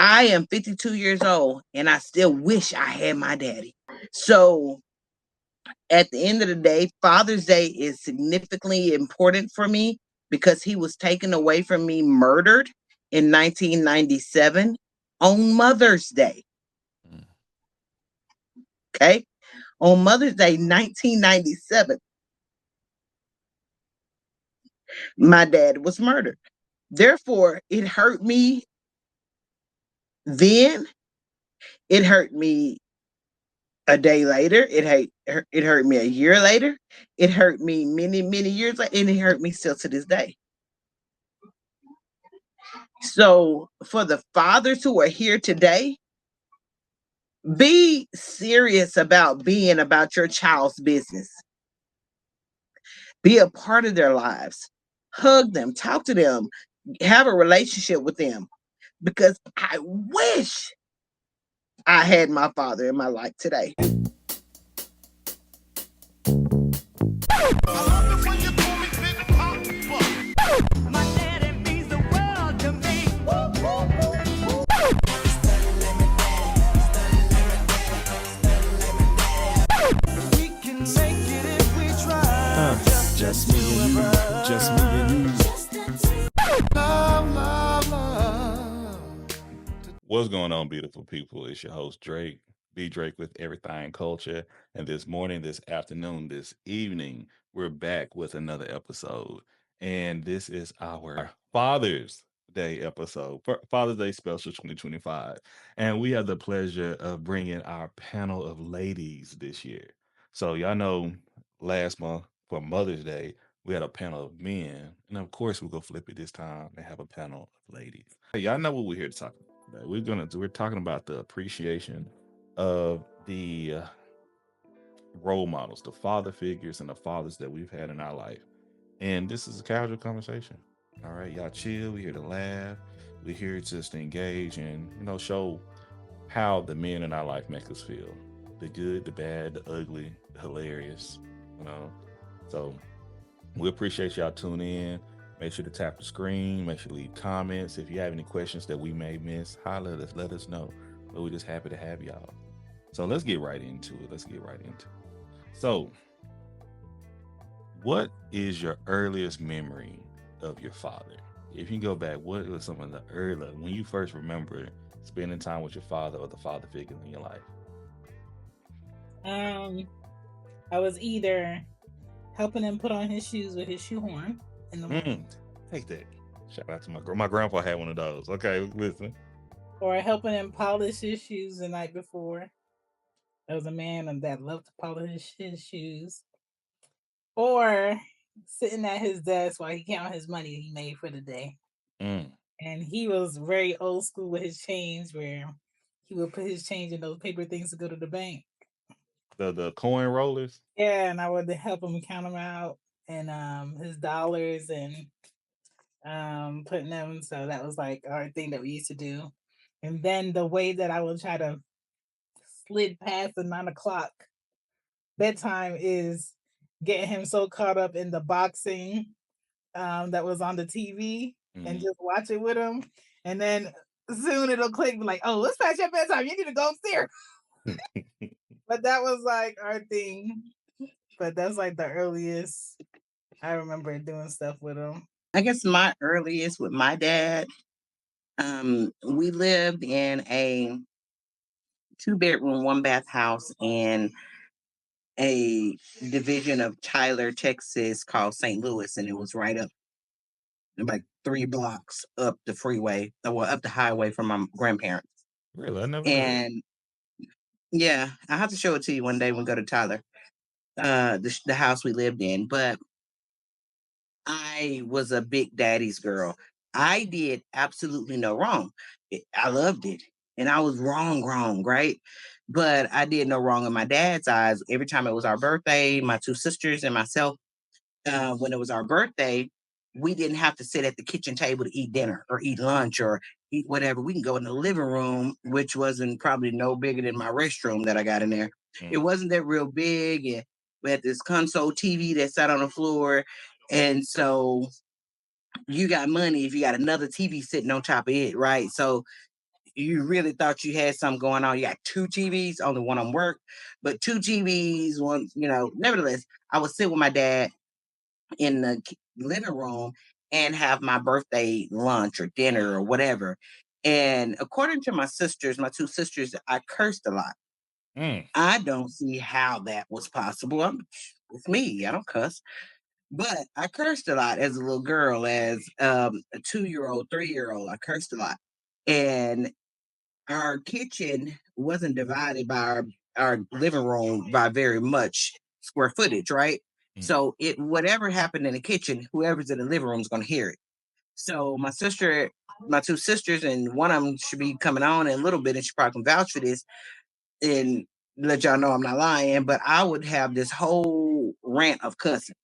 I am 52 years old and I still wish I had my daddy. So at the end of the day, Father's Day is significantly important for me because he was taken away from me, murdered in 1997 on Mother's Day. Mm. Okay. On Mother's Day, 1997, my dad was murdered. Therefore, it hurt me then. It hurt me a day later. It hurt me a year later. It hurt me many, many years later. And it hurt me still to this day. So, for the fathers who are here today, be serious about being about your child's business. Be a part of their lives. Hug them, talk to them, have a relationship with them. Because I wish I had my father in my life today. Just me and you. Just me and you. What's going on, beautiful people? It's your host, Drake, B Drake with Everythang Culture. And this morning, this afternoon, this evening, we're back with another episode. And this is our Father's Day episode, Father's Day special 2025. And we have the pleasure of bringing our panel of ladies this year. So, y'all know last month for Mother's Day, we had a panel of men. And of course, we're going to flip it this time and have a panel of ladies. Hey, y'all know what we're here to talk about. We're talking about the appreciation of the role models, the father figures, and the fathers that we've had in our life. And this is a casual conversation. All right, y'all chill. We're here to laugh. We're here just to engage and show how the men in our life make us feel. The good, the bad, the ugly, the hilarious. You know. So we appreciate y'all tuning in. Make sure to tap the screen. Make sure to leave comments. If you have any questions that we may miss, holler at us. Let us know. But we're just happy to have y'all. So let's get right into it. So, what is your earliest memory of your father? If you go back, what was some of the early, when you first remember spending time with your father or the father figure in your life? I was either helping him put on his shoes with his shoehorn in the morning. Take that. Shout out to my grandpa had one of those. Okay, listen. Or helping him polish his shoes the night before. There was a man that loved to polish his shoes. Or sitting at his desk while he counted his money he made for the day. Mm. And he was very old school with his change, where he would put his change in those paper things to go to the bank. The coin rollers. Yeah, and I would help him count them out and his dollars and putting them. So that was like our thing that we used to do. And then the way that I would try to slid past the 9 o'clock bedtime is getting him so caught up in the boxing that was on the TV and just watch it with him. And then soon it'll click like, oh, let's pass your bedtime. You need to go upstairs. But that was like our thing. But that's like the earliest I remember doing stuff with him. I guess my earliest with my dad, we lived in a 2-bedroom, 1-bath house in a division of Tyler, Texas called St. Louis, and it was right up like 3 blocks up the freeway, or up the highway from my grandparents. Really, I never knew that. And yeah, I have to show it to you one day when we go to Tyler, the house we lived in. But I was a big daddy's girl. I did absolutely no wrong. I loved it. And I was wrong, right? But I did no wrong in my dad's eyes. Every time it was our birthday, my 2 sisters and myself, when it was our birthday, we didn't have to sit at the kitchen table to eat dinner or eat lunch or eat whatever. We can go in the living room, which wasn't probably no bigger than my restroom that I got in there. It wasn't that real big. And we had this console TV that sat on the floor. And so you got money if you got another TV sitting on top of it, right? So you really thought you had something going on. You got two TVs, only one on work, but two TVs, one, nevertheless, I would sit with my dad in the living room and have my birthday lunch or dinner or whatever. And according to my sisters, my two sisters, I cursed a lot. Mm. I don't see how that was possible. It's me. I don't cuss. But I cursed a lot as a little girl, as a 2-year old, 3-year old. I cursed a lot. And our kitchen wasn't divided by our living room by very much square footage, right? Mm. So it whatever happened in the kitchen, whoever's in the living room is gonna hear it. So my two sisters, and one of them should be coming on in a little bit, and she probably can vouch for this and let y'all know I'm not lying. But I would have this whole rant of cussing,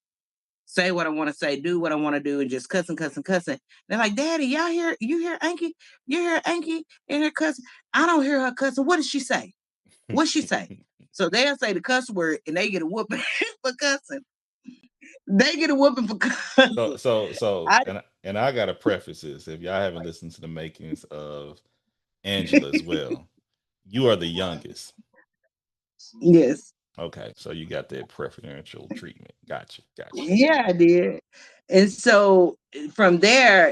say what I want to say, do what I want to do, and just cussing, cussing, cussing. They're like, Daddy, y'all hear you hear Anki? You hear Anki in her cussing? I don't hear her cussing. What did she say? What she say? So they'll say the cuss word and they get a whooping for cussing. They get a whooping for So cussing. so I and I gotta preface this if y'all haven't listened to the makings of Angela as well. You are the youngest. yes. Okay, so you got that preferential treatment. Gotcha, gotcha. Yeah, I did. And so from there,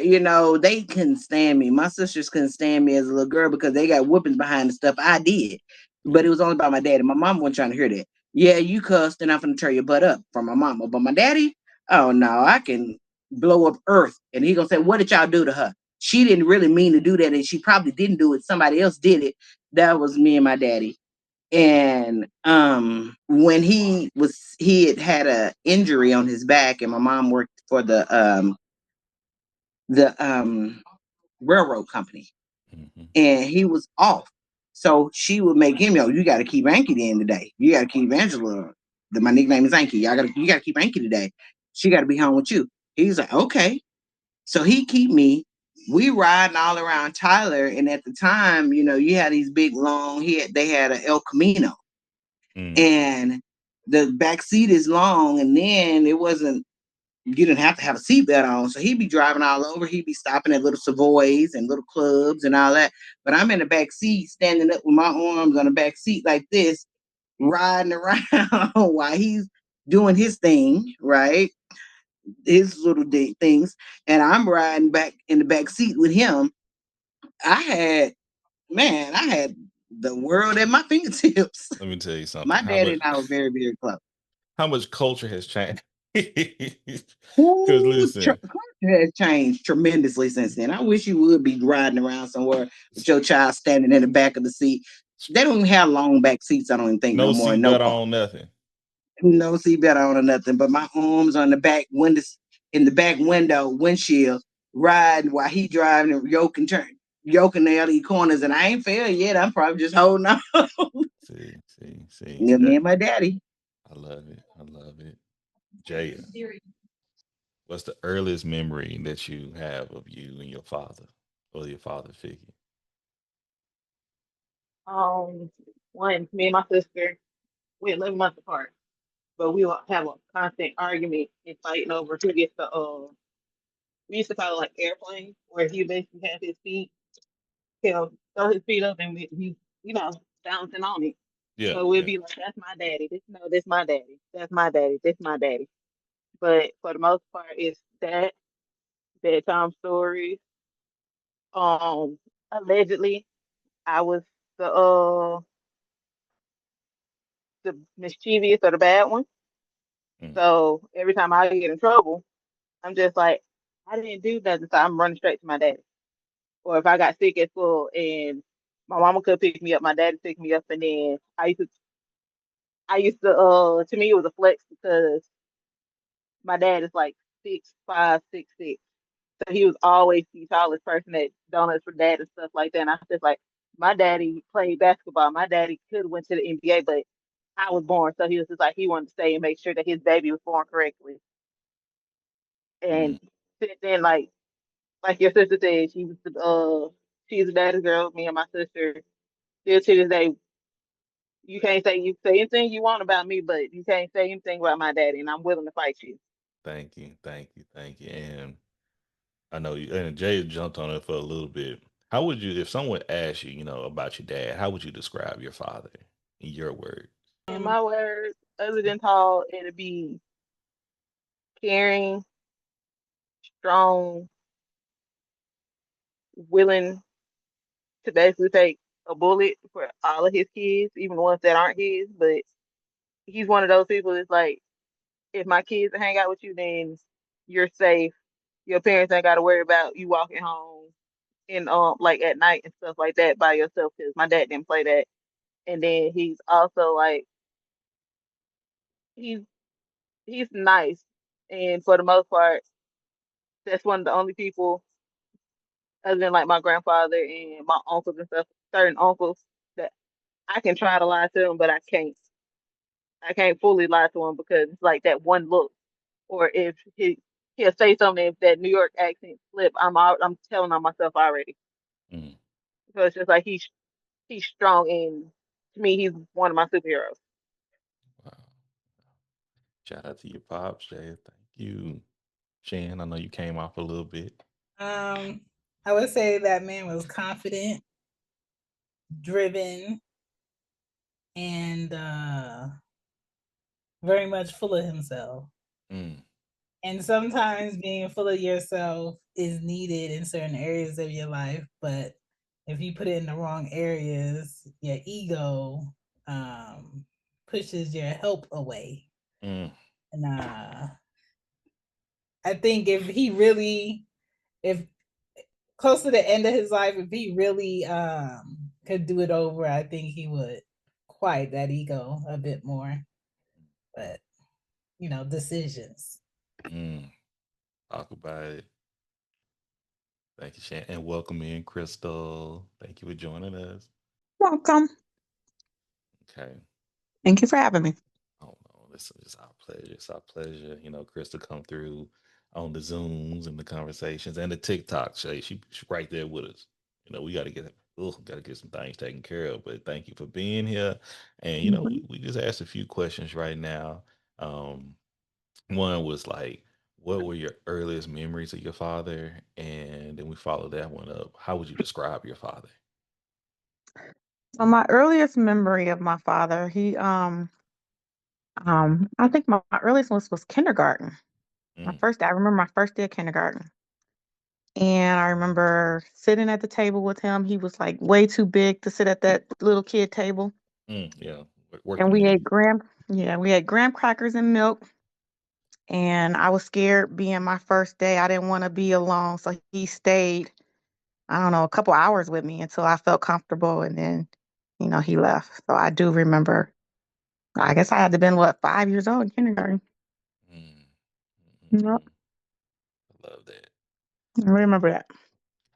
they couldn't stand me. My sisters couldn't stand me as a little girl because they got whoopings behind the stuff I did. But Yeah. it was only by my daddy. My mom wasn't trying to hear that. Yeah, you cussed and I'm gonna tear your butt up from my mama. But my daddy, oh no, I can blow up earth. And he gonna say, what did y'all do to her? She didn't really mean to do that, and she probably didn't do it. Somebody else did it. That was me and my daddy. And when he had a injury on his back, and my mom worked for the railroad company, Hmm. and he was off, so she would make him, you got to keep Anki in today, you got to keep Angela, my nickname is Anki, you got to keep Anki today, she got to be home with you. He's like, okay. So he keep me. We riding all around Tyler, and at the time, you had these big long. They had a El Camino, Mm. and the back seat is long, and then it wasn't, you didn't have to have a seatbelt on. So he'd be driving all over. He'd be stopping at little Savoys and little clubs and all that. But I'm in the back seat, standing up with my arms on the back seat like this, riding around while he's doing his thing, right? His little things. And I'm riding back in the back seat with him. I had, I had the world at my fingertips. Let me tell you something. My daddy and I were very, very close. How much culture has changed? Because Ooh, listen, culture has changed tremendously since then. I wish you would be riding around somewhere with your child standing in the back of the seat. They don't even have long back seats, I don't even think, no no more in no seatbelt car. on, nothing. No seatbelt on or nothing, but my arms on the back windows, in the back window, windshield, riding while he driving and yoking the LE corners, and I ain't failed yet. I'm probably just holding on. See. Yeah, me That and my daddy. I love it. I love it. Jaya, what's the earliest memory that you have of you and your father or your father figure? Um, One, me and my sister, we're 11 months apart, but we will have a constant argument and fighting over who gets the we used to call it like airplane, where he basically has his feet, he'll throw his feet up and he, you know, bouncing on it. Yeah, So we'll yeah. be like, that's my daddy. This my daddy. That's my daddy. This my daddy. But for the most part, it's that bedtime stories. Um, Allegedly, I was the the mischievous or the bad one. Mm. So every time I get in trouble, I'm just like, I didn't do nothing, so I'm running straight to my daddy. Or if I got sick at school and my mama could pick me up, my daddy picked me up, and then to me it was a flex because my dad is like 6'5", 6'6". So he was always the tallest person at donuts for dad and stuff like that. And I was just like, my daddy played basketball. My daddy could have went to the NBA, but I was born, so he was just like he wanted to stay and make sure that his baby was born correctly. Mm. And since then, like your sister said, she's a daddy's girl. Me and my sister still to this day, you say anything you want about me, but you can't say anything about my daddy, and I'm willing to fight you. Thank you. And I know you and Jay jumped on it for a little bit. How would you, if someone asked you, about your dad, how would you describe your father in your words? In my words, other than tall, it'd be caring, strong, willing to basically take a bullet for all of his kids, even the ones that aren't his. But he's one of those people that's like, if my kids hang out with you, then you're safe. Your parents ain't got to worry about you walking home in like at night and stuff like that by yourself. Because my dad didn't play that. And then he's also like he's he's nice, and for the most part, that's one of the only people other than like my grandfather and my uncles and stuff, certain uncles that I can try to lie to them, but I can't. I can't fully lie to him because it's like that one look, or if he'll say something, if that New York accent slip, I'm telling on myself already. Mm, So it's just like he's strong, and to me he's one of my superheroes. wow. Shout out to your pops, Jay. Thank you. Shan, I know you came off a little bit. Um, I would say that man was confident, driven, and very much full of himself. Mm, And sometimes being full of yourself is needed in certain areas of your life, but if you put it in the wrong areas, your ego um, pushes your help away. mm, And I think if close to the end of his life, if he really could do it over, I think he would quiet that ego a bit more. But decisions. mm. Talk about it. Thank you, Shan. And welcome in, Crystal. Thank you for joining us. Welcome. Okay. Thank you for having me. Oh no, this is our pleasure. It's our pleasure. Crystal come through on the Zooms and the conversations and the TikTok. She right there with us. We got to get some things taken care of. But thank you for being here. And Mhm. we just asked a few questions right now. Um, one was like, what were your earliest memories of your father? And then we followed that one up. How would you describe your father? So my earliest memory of my father, I think my earliest was kindergarten. Mm, I remember my first day of kindergarten. And I remember sitting at the table with him. He was like way too big to sit at that little kid table. yeah, work And them knees. we ate graham crackers and milk. And I was scared being my first day. I didn't want to be alone. So he stayed, I don't know, a couple hours with me until I felt comfortable. And then, he left. So I do remember, I guess I had to been, 5 years old in kindergarten. Mm, mm, mm, Yep. mm. I love that. I remember that.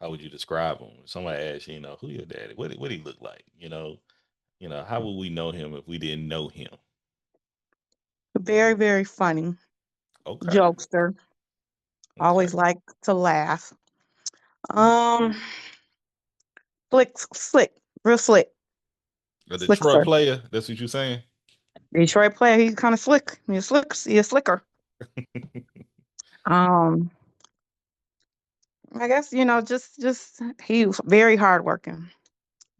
How would you describe him? If somebody asks you, who your daddy? What he look like? How would we know him if we didn't know him? Very, very funny. Okay, Jokester. okay. Always like to laugh. Um, slick, real slick, A Detroit slickster. player. That's what you're saying. Detroit player. He's kind of slick. He's a slicker. Um, I guess just he was very hardworking,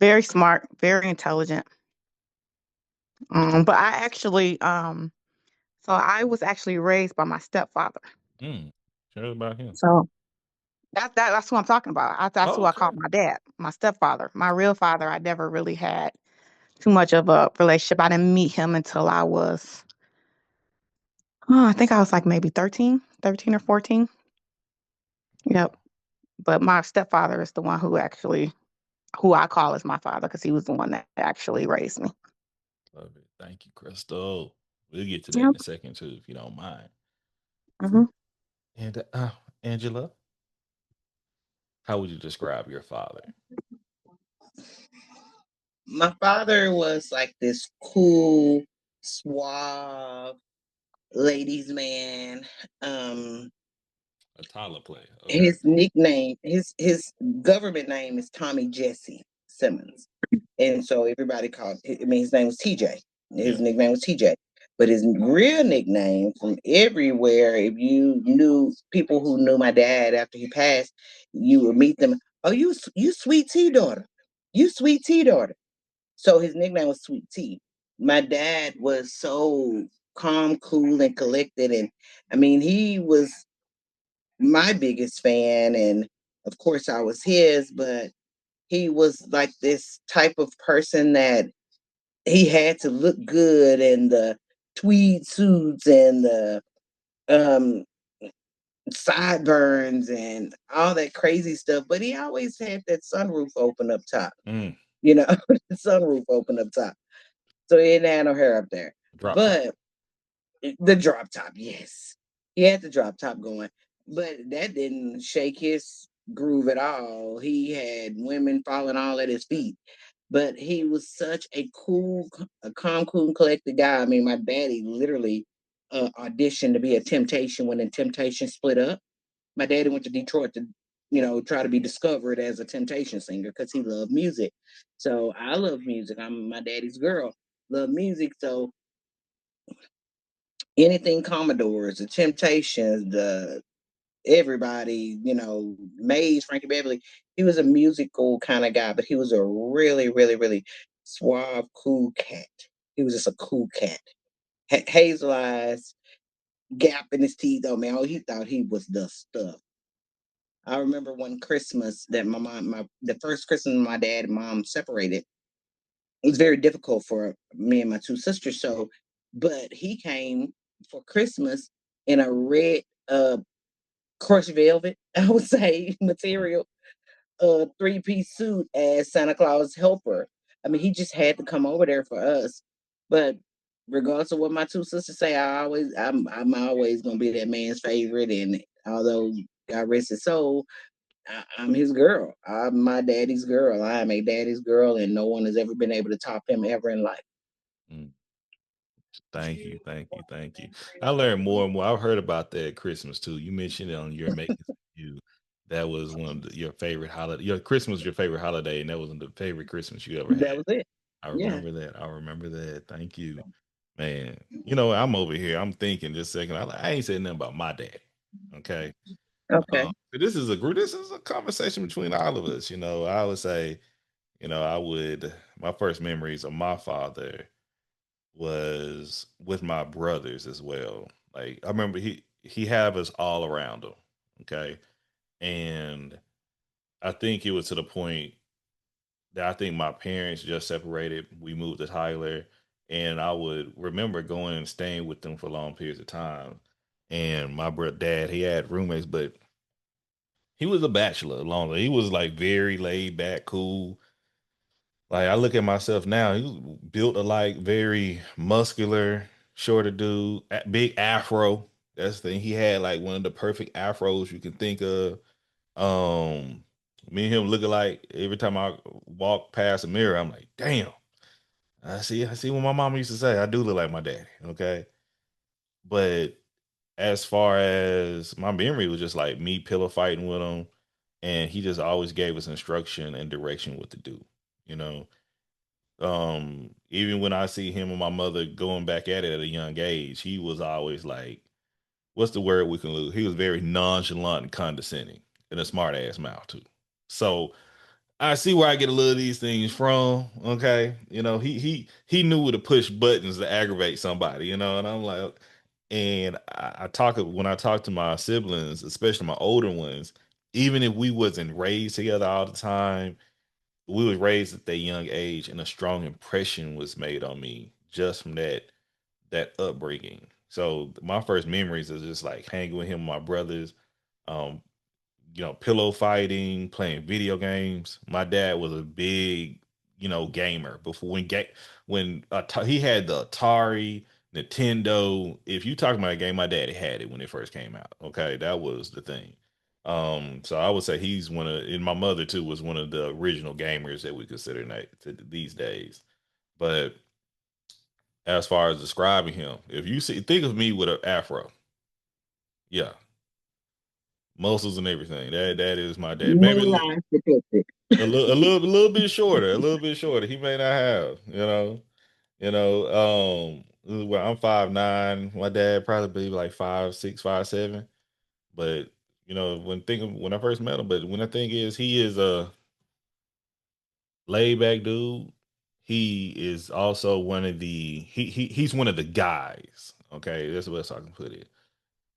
very smart, very intelligent. But so I was actually raised by my stepfather. Share about him. So that's who I'm talking about. That's Oh, who I call okay. my dad, my stepfather. My real father, I never really had too much of a relationship. I didn't meet him until I think I was like maybe 13 or 14. Yep. Wow, But my stepfather is the one who I call as my father because he was the one that actually raised me. love it. Thank you, Crystal. We'll get to that in Yep. a second too, if you don't mind. Hmm. And Angela, how would you describe your father? My father was like this cool, suave ladies man. Um, A Tyler player. Okay. his nickname, his government name is Tommy Jesse Simmons, and so everybody called. I mean, his name was TJ. His Yeah. nickname was TJ, but his real nickname from everywhere, if you knew people who knew my dad after he passed, you would meet them. "Oh, you sweet tea daughter, you sweet tea daughter." So his nickname was Sweet Tea. My dad was so calm, cool, and collected, and I mean, he was my biggest fan, and of course, I was his. But he was like this type of person that he had to look good in the tweed suits and the um sideburns and all that crazy stuff, but he always had that sunroof open up top, Mm, the sunroof open up top. So he didn't have no hair up there. drop top. But the drop top, yes. He had the drop top going, but that didn't shake his groove at all. He had women falling all at his feet. But he was such a cool, a calm, cool, and collected guy. I mean, my daddy literally auditioned to be a Temptation when the Temptation split up. My daddy went to Detroit to, try to be discovered as a Temptation singer because he loved music. So I love music. I'm my daddy's girl. Love music. So anything Commodores, the Temptations, the everybody, Mays, Frankie Beverly. He was a musical kind of guy, but he was a really, really, really suave, cool cat. He was just a cool cat. Hazel eyes, gap in his teeth. Oh man, oh, he thought he was the stuff. I remember one Christmas that the first Christmas my dad and mom separated. It was very difficult for me and my two sisters. So, but he came for Christmas in a red crushed velvet, I would say, material, three-piece suit as Santa Claus helper. I mean, he just had to come over there for us. But regardless of what my two sisters say, I'm always gonna be that man's favorite. And although God rest his soul, I'm his girl. I'm my daddy's girl. I am a daddy's girl, and no one has ever been able to top him ever in life. Mm. Thank you, thank you, thank you. I learned more and more. I've heard about that at Christmas too. You mentioned it on your Making Some You. That was one of your favorite holiday. Your Christmas was your favorite holiday, and that was the favorite Christmas you ever That had. was it. I Yeah. remember that. I remember that. Thank you, man. I'm over here. I'm thinking just a second. I ain't saying nothing about my dad. Okay. Okay. This is a group. This is a conversation between all of us. I would say, I would. My first memories of my father was with my brothers as well. Like I remember he had us all around him. Okay. And I think it was to the point that I think my parents just separated. We moved to Tyler, and I would remember going and staying with them for long periods of time. And my dad, he had roommates, but he was a bachelor longer. He was like very laid back, cool. Like I look at myself now, he was built a like very muscular, shorter dude, big afro. That's the thing. He had like one of the perfect afros you can think of. Um, Me and him looking like every time I walk past a mirror, I'm like, damn. I see what my mama used to say. I do look like my daddy. Okay. But as far as my memory was just like me pillow fighting with him, and he just always gave us instruction and direction what to do. You know, Even when I see him and my mother going back at it at a young age, he was always like, what's the word we can lose? He was very nonchalant and condescending and a smart ass mouth too. So I see where I get a little of these things from. Okay, he knew where to push buttons to aggravate somebody. And I'm like, and I talk when I talk to my siblings, especially my older ones. Even if we wasn't raised together all the time, we was raised at that young age, and a strong impression was made on me just from that upbringing. So my first memories is just like hanging with him, and my brothers. Um, pillow fighting, playing video games. My dad was a big, gamer. Before he had the Atari, Nintendo. If you talk about a game, my daddy had it when it first came out. Okay, that was the thing. So I would say he's and my mother too was one of the original gamers that we consider these days. But as far as describing him, if you think of me with an afro, yeah, muscles and everything. That is my dad. No Maybe lies detected. a little bit shorter, a little bit shorter. He may not have, well, I'm 5'9". My dad probably be like 5'6", 5'7". But when I first met him. But when I think is he is a laid back dude. He is also one of he's one of the guys. Okay, that's the best I can put it.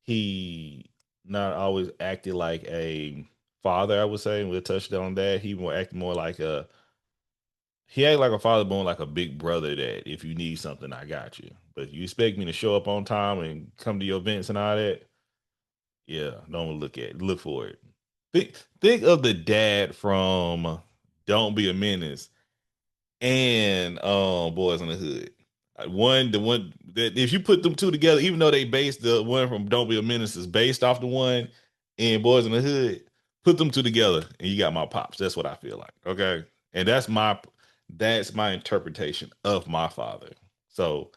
He not always acted like a father. I would say we'll touch on that. He more acted more like a he act like a father, but more like a big brother. That if you need something, I got you. But you expect me to show up on time and come to your events and all that. Yeah, don't look for it. Think of the dad from Don't Be a Menace and Boys in the Hood. The one that if you put them two together, even though they based the one from Don't Be a Menace is based off the one in Boys in the Hood, put them two together and you got my pops. That's what I feel like. Okay, and that's my interpretation of my father. So,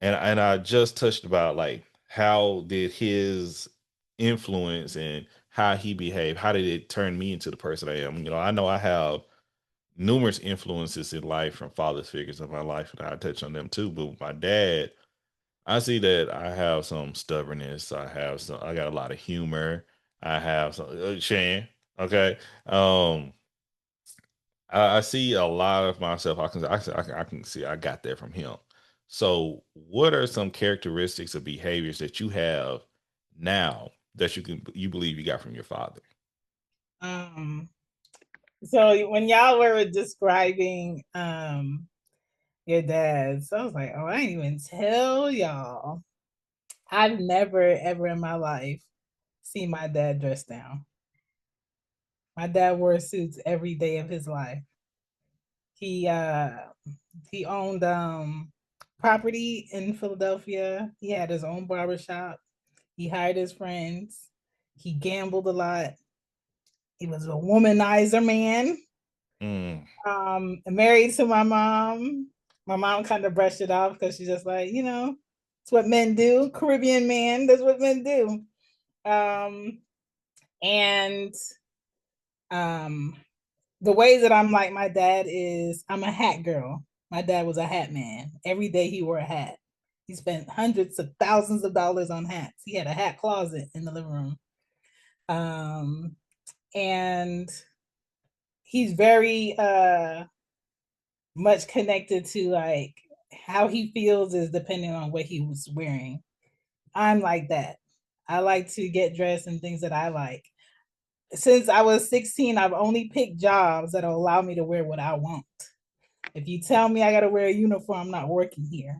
and I just touched about like how did his influence and how he behaved, how did it turn me into the person I am? I know I have numerous influences in life from father figures in my life, and I touch on them too. But with my dad, I see that I have some stubbornness. I got a lot of humor. I have some Shan. Okay. I see a lot of myself. I can see I got that from him. So, what are some characteristics or behaviors that you have now that you believe you got from your father? Um, so when y'all were describing your dad, so I was like, oh, I didn't even tell y'all. I've never ever in my life seen my dad dressed down. My dad wore suits every day of his life. He uh he owned property in Philadelphia. He had his own barbershop. He hired his friends. He gambled a lot. He was a womanizer man. Mm, Married to my mom. My mom kind of brushed it off because she's just like, it's what men do. Caribbean man, that's what men do. And um, the ways that I'm like my dad is I'm a hat girl. My dad was a hat man. Every day he wore a hat. He spent hundreds of thousands of dollars on hats. He had a hat closet in the living room. Um, and he's very much connected to like how he feels is depending on what he was wearing. I'm like that. I like to get dressed in things that I like. Since I was 16, I've only picked jobs that will allow me to wear what I want. If you tell me I got to wear a uniform, I'm not working here.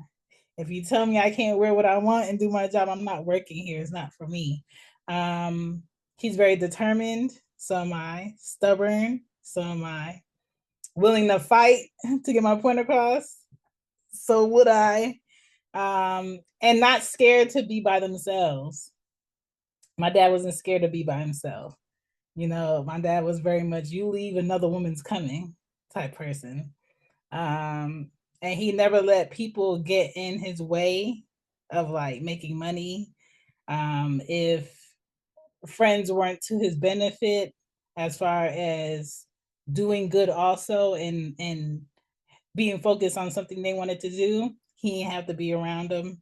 If you tell me I can't wear what I want and do my job, I'm not working here. It's not for me. Um, he's very determined. So am I. Stubborn. So am I. Willing to fight to get my point across. So would I. And not scared to be by themselves. My dad wasn't scared to be by himself. My dad was very much you leave, another woman's coming type person. And he never let people get in his way of like making money. If friends weren't to his benefit as far as doing good also and being focused on something they wanted to do, he didn't have to be around them.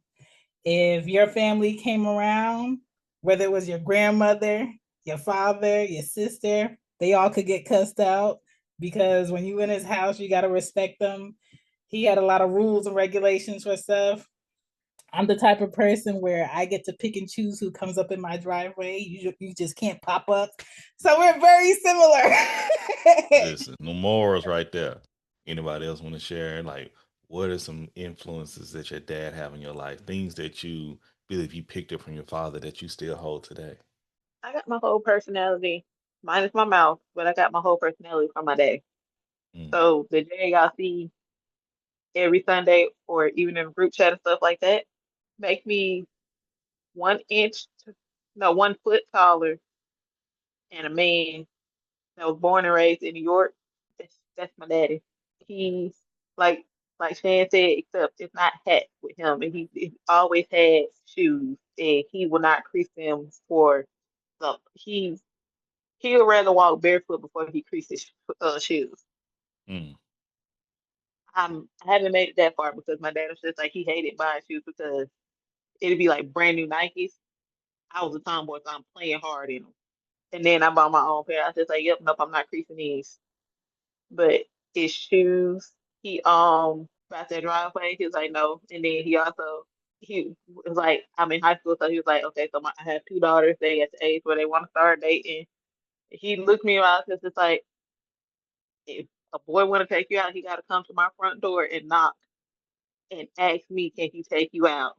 If your family came around, whether it was your grandmother, your father, your sister, they all could get cussed out because when you in his house, you got to respect them. He had a lot of rules and regulations for stuff. I'm the type of person where I get to pick and choose who comes up in my driveway. You just can't pop up. So we're very similar. listen, no morals right there. Anybody else want to share? Like, what are some influences that your dad have in your life? Things that you believe you picked up from your father that you still hold today? I got my whole personality, minus my mouth, but I got my whole personality from my dad. Mm, So the day y'all see every Sunday or even in group chat and stuff like that, make me 1 inch, no, 1 foot taller and a man that was born and raised in New York. That's my daddy. He's like Shan said, except it's not hat with him, and he always had shoes, and he will not crease them for the he'll rather walk barefoot before he creases shoes. mm, I haven't made it that far because my dad was just like he hated buying shoes because it'd be like brand new Nikes. I was a tomboy, so I'm playing hard in them. And then I bought my own pair. I was just like, yep, nope, I'm not creasing these. But his shoes, he about that driveway, he was like, no. And then he was like, I'm in high school, so he was like, okay, so I have two daughters. They at the age where they want to start dating. He looked me around because it's like, if a boy want to take you out, he got to come to my front door and knock and ask me, can he take you out?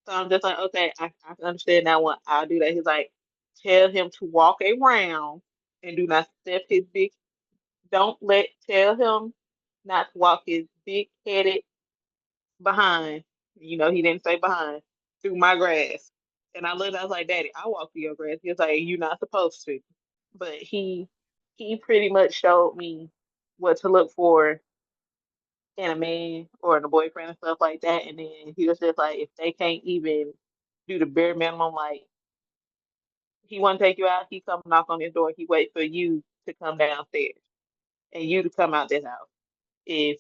So I'm just like, okay, I can understand that one. I'll do that. He's like, tell him to walk around and do not step his big. Tell him not to walk his big headed behind. He didn't say behind through my grass. And I was like, Daddy, I walk through your grass. He was like, you're not supposed to. But he pretty much showed me what to look for in a man or in a boyfriend and stuff like that. And then he was just like, if they can't even do the bare minimum, like he want to take you out, he come knock on his door, he wait for you to come downstairs and you to come out this house. If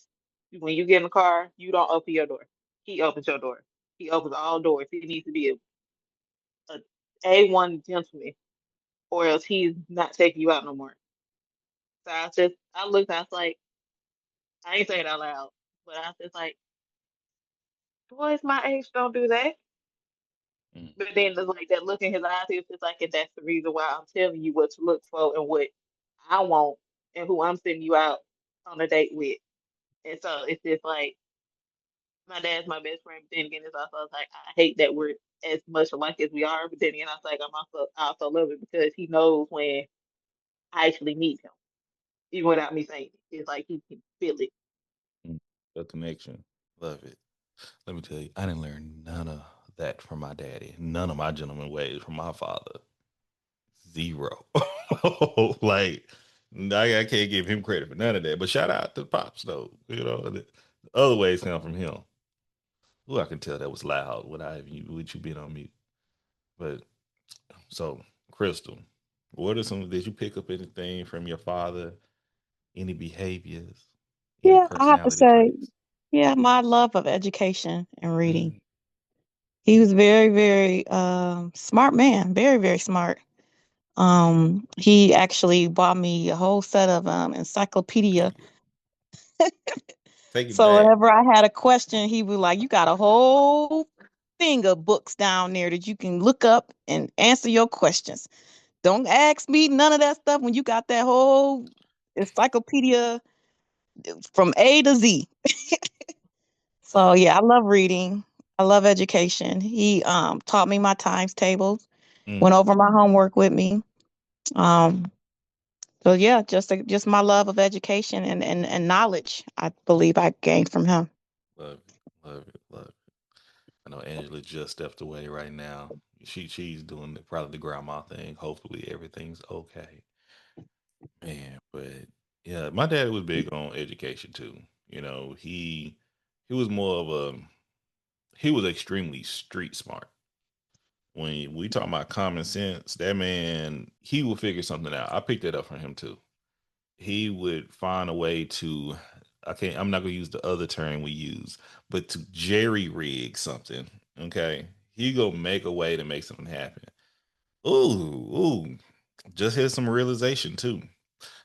when you get in the car, you don't open your door. He opens your door. He opens all doors. He needs to be a one gentleman, or else he's not taking you out no more. So I looked, I was like, I ain't saying it out loud, but I was just like, boys my age don't do that. Mm. But then there's like that look in his eyes, he was just like, and that's the reason why I'm telling you what to look for and what I want and who I'm sending you out on a date with. And so it's just like my dad's my best friend, but then again it's also like I hate that we're as much alike as we are, but then again I was like I also love it because he knows when I actually meet him, even without me saying it. It's like he can feel it. Mm. The connection. Love it. Let me tell you, I didn't learn none of that from my daddy. None of my gentleman ways from my father. Zero. Like, I can't give him credit for none of that. But shout out to Pops, though. The other ways come from him. Ooh, I can tell that was loud with you being on mute. But so, Crystal, what are some, did you pick up anything from your father? Any behaviors? Any Yeah, I have to personality say, traits? yeah, my love of education and reading. Mm, He was very, very smart man, very, very smart. He actually bought me a whole set of encyclopedia. take it So back. whenever I had a question, he was like, "You got a whole thing of books down there that you can look up and answer your questions. Don't ask me none of that stuff when you got that whole encyclopedia from A to Z." So yeah, I love reading. I love education. He taught me my times tables, Mm, went over my homework with me. Um, so yeah, just my love of education and knowledge. I believe I gained from him. love it. Love it. Love it. I know Angela just stepped away right now. She's doing probably the grandma thing. Hopefully everything's okay. Man, but yeah, my dad was big on education too. He was more of a he was extremely street smart. When we talk about common sense, that man he will figure something out. I picked that up from him too. He would find a way to I'm not gonna use the other term we use, but to jerry rig something. Okay. He go make a way to make something happen. Ooh. Just had some realization too.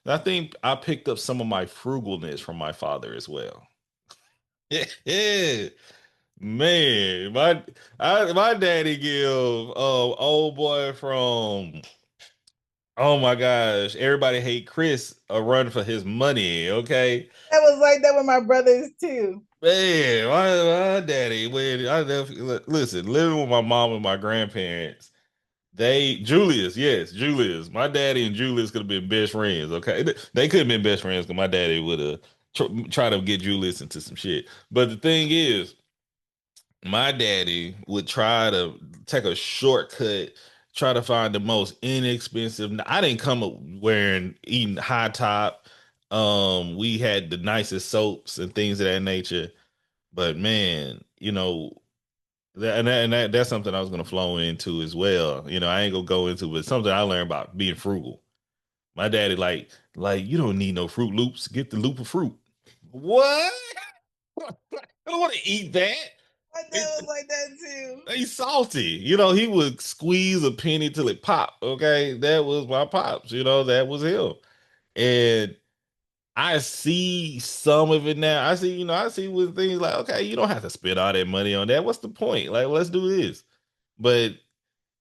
And I think I picked up some of my frugalness from my father as well. Yeah. Man, my daddy give old boy from oh my gosh, everybody hate Chris a run for his money, okay? That was like that with my brothers too. Man, my daddy, when listen, living with my mom and my grandparents, Julius, yes, Julius. My daddy and Julius could have been best friends. Okay, they could have been best friends because my daddy would have tried to get Julius into some shit. But the thing is, my daddy would try to take a shortcut, try to find the most inexpensive. I didn't come up wearing eating high top. We had the nicest soaps and things of that nature. But man, that's something I was gonna flow into as well. I ain't gonna go into, but something I learned about being frugal. My daddy like you don't need no Fruit Loops. Get the loop of fruit. What? I don't want to eat that. My dad was like that too. He's salty. He would squeeze a penny till it popped. Okay. That was my pops. That was him. And I see some of it now. I see with things like, okay, you don't have to spend all that money on that. What's the point? Like, let's do this. But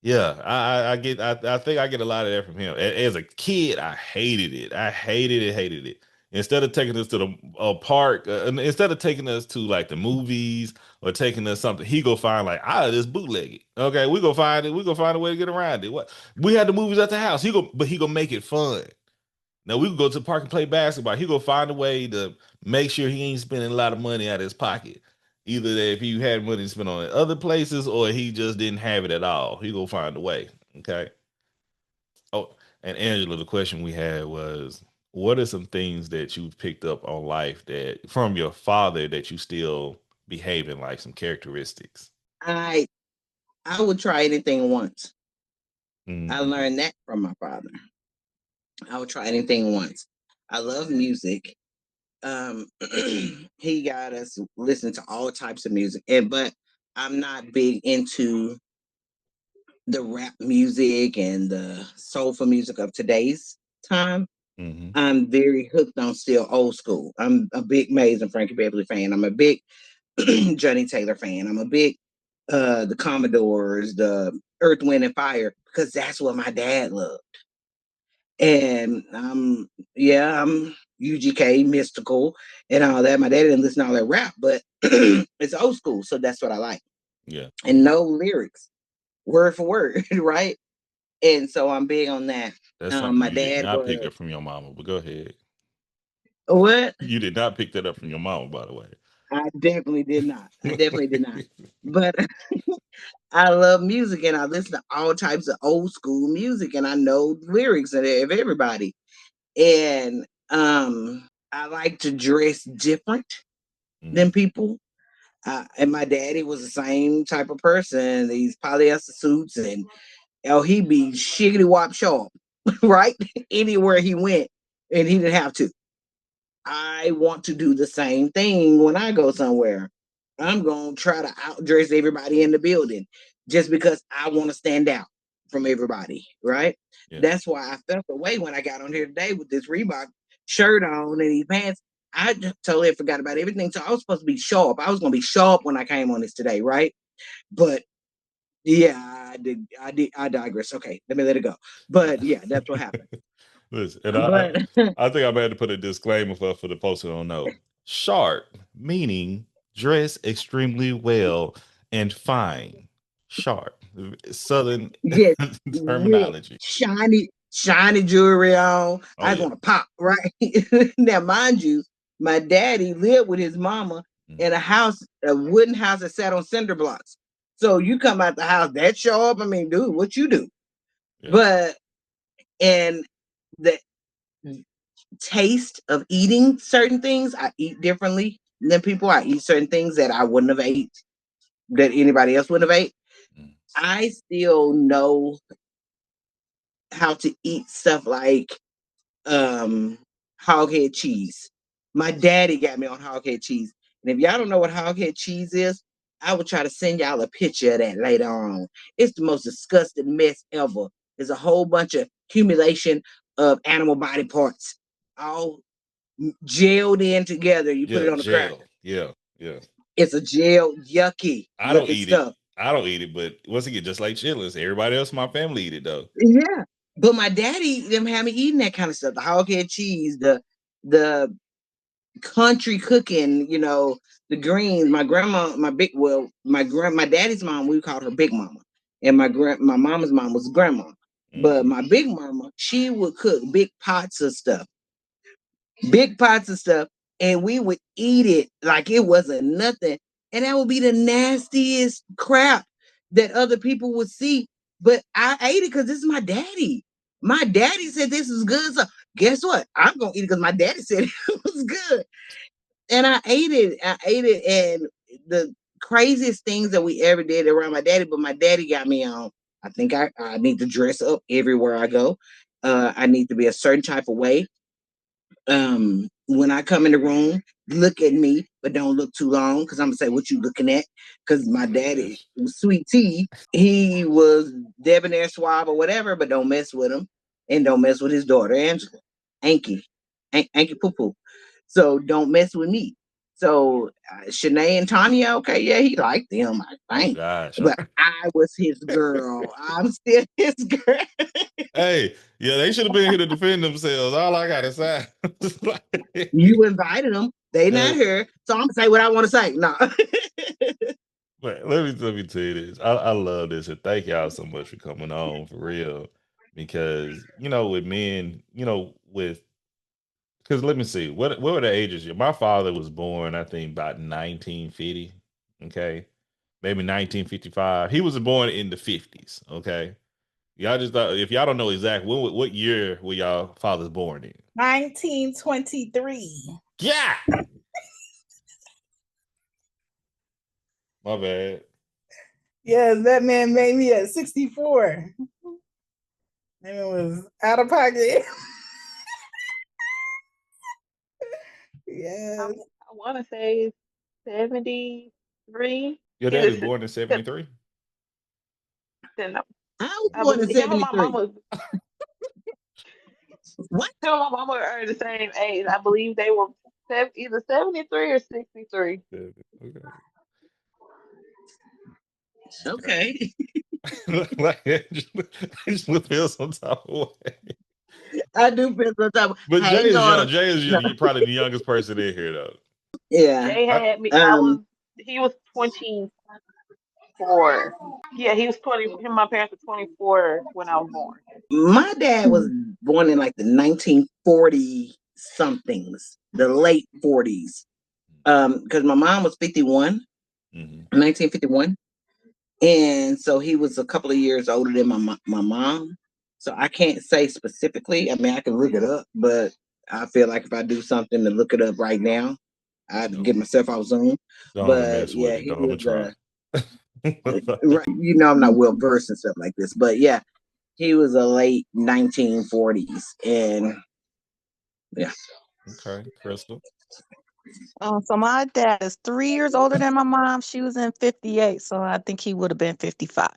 yeah, I think I get a lot of that from him. As a kid, I hated it. I hated it. Instead of taking us to the park, instead of taking us to like the movies or taking us something, he go find like, this bootleg it. Okay, we go find it. We go find a way to get around it. What we had the movies at the house. He go make it fun. Now we could go to the park and play basketball. He go find a way to make sure he ain't spending a lot of money out of his pocket. Either that if he had money to spend on other places or he just didn't have it at all. He go find a way. Okay. Oh, and Angela, the question we had was, what are some things that you've picked up on life that from your father that you still behaving like some characteristics? I I would try anything once. I Mm-hmm. learned that from my father. I would try anything once. I love music. Um, he got us listening to all types of music, but I'm not big into the rap music and the soulful music of today's time. Mm-hmm. I'm very hooked on still old school. I'm a big Mays and Frankie Beverly fan. I'm a big Johnny Taylor fan. I'm a big the Commodores, the Earth, Wind and Fire, because that's what my dad loved. And yeah, I'm UGK, mystical, and all that. My dad didn't listen to all that rap, but it's old school, so that's what I like. Yeah. And no lyrics, word for word, right? And so I'm big on that. That's something My you did dad not pick was up from your mama, but go ahead. what? You did not pick that up from your mama, by the way. I definitely did not. I definitely did not. But I love music and I listen to all types of old school music and I know lyrics of everybody. And I like to dress different than Mm, people. And my daddy was the same type of person. These polyester suits and he be shiggity wop sharp, right? Anywhere he went, and he didn't have to. I want to do the same thing when I go somewhere. I'm gonna try to outdress everybody in the building just because I want to stand out from everybody, right? yeah. That's why I felt the way when I got on here today with this Reebok shirt on and these pants. I just totally forgot about everything. So I was supposed to be sharp. I was gonna be sharp when I came on this today, right? But yeah, I digress. Okay, let me let it go. But yeah, that's what happened. Listen, and But I think I'm had to put a disclaimer for the folks who don't know. Sharp meaning dress extremely well and fine. Sharp, Southern yes, real terminology. shiny jewelry on. Oh I was yeah. gonna pop, right? Now, mind you, my daddy lived with his mama Mm, in a house, a wooden house that sat on cinder blocks. So you come out the house that sharp. I mean, dude, what you do? yeah. But and the taste of eating certain things, I eat differently than people. I eat certain things that I wouldn't have ate, that anybody else wouldn't have ate. Mm, I still know how to eat stuff like hoghead cheese. My daddy got me on hoghead cheese. And if y'all don't know what hoghead cheese is, I will try to send y'all a picture of that later on. It's the most disgusting mess ever. There's a whole bunch of accumulation of animal body parts all gelled in together. You put yeah. it on a Jail. cracker. Yeah. Yeah. It's a gel, yucky I don't looking eat it. stuff. I don't eat it, but once again, just like chitlins, everybody else in my family eat it though. Yeah. But my daddy them had me eating that kind of stuff. The hoghead cheese, the country cooking, the greens. My grandma, my daddy's mom, we called her Big Mama, and my mama's mom was grandma. But Hmm. my big mama, she would cook big pots of stuff, and we would eat it like it wasn't nothing, and that would be the nastiest crap that other people would see. But I ate it because this is my daddy. My daddy said this is good, so guess what? I'm gonna eat it because my daddy said it was good and I ate it. I ate it, and the craziest things that we ever did around my daddy. But my daddy got me on. I think I need to dress up everywhere I go. I need to be a certain type of way. When I come in the room, look at me, but don't look too long because I'm gonna say what you looking at. Because my Oh my daddy gosh. was sweet tea. He was debonair suave or whatever, but don't mess with him. And don't mess with his daughter, Angela. Anky. Anky Poo Poo. So don't mess with me. So Shanae and Tanya, okay, yeah, he liked them, I Oh think. gosh. But I was his girl. I'm still his girl. Hey, yeah, they should have been here to defend themselves. All I gotta say. You invited them. They not Uh, here. So I'm gonna say what I want to say. No. but let me tell you this. I love this, and thank y'all so much for coming on for real. Because with men, with because let me see, what were the ages? My father was born, I think, about 1950. Okay, maybe 1955. He was born in the 50s. Okay, y'all just thought, if y'all don't know exactly what year were y'all fathers born in? 1923. Yeah, my bad. Yes, that man made me at 64. And it was out of pocket. I, Yes. I want to say 73. Your dad Either is born in se- 73. then I was I born in believe him and my 73. mama. What? Him and my mama are the same age. I believe they were either 73 or 63. Yeah, okay. Okay. Okay. Like, I just would feel some type of way. I do feel some type of, But hey Jay is young. daughter. Jay is No. probably the youngest person in here, though. Yeah. Jay I, had me. Um He was 24. Yeah, he was 20. Him and my parents were 24 when I was born. my dad was born in like the 1940 somethings, the late 40s. Because my mom was 51, mhm. 1951. And so he was a couple of years older than my mom. So I can't say specifically. I mean, I can look it up, but I feel like if I do something to look it up right now, I'd No, get myself out Zoom. don't even But mess with yeah, it. he Don't even was try. right. I'm not well versed in stuff like this, but yeah, he was a late 1940s, and yeah. Okay, Crystal. So my dad is 3 years older than my mom. She was in 58, so I think he would have been 55.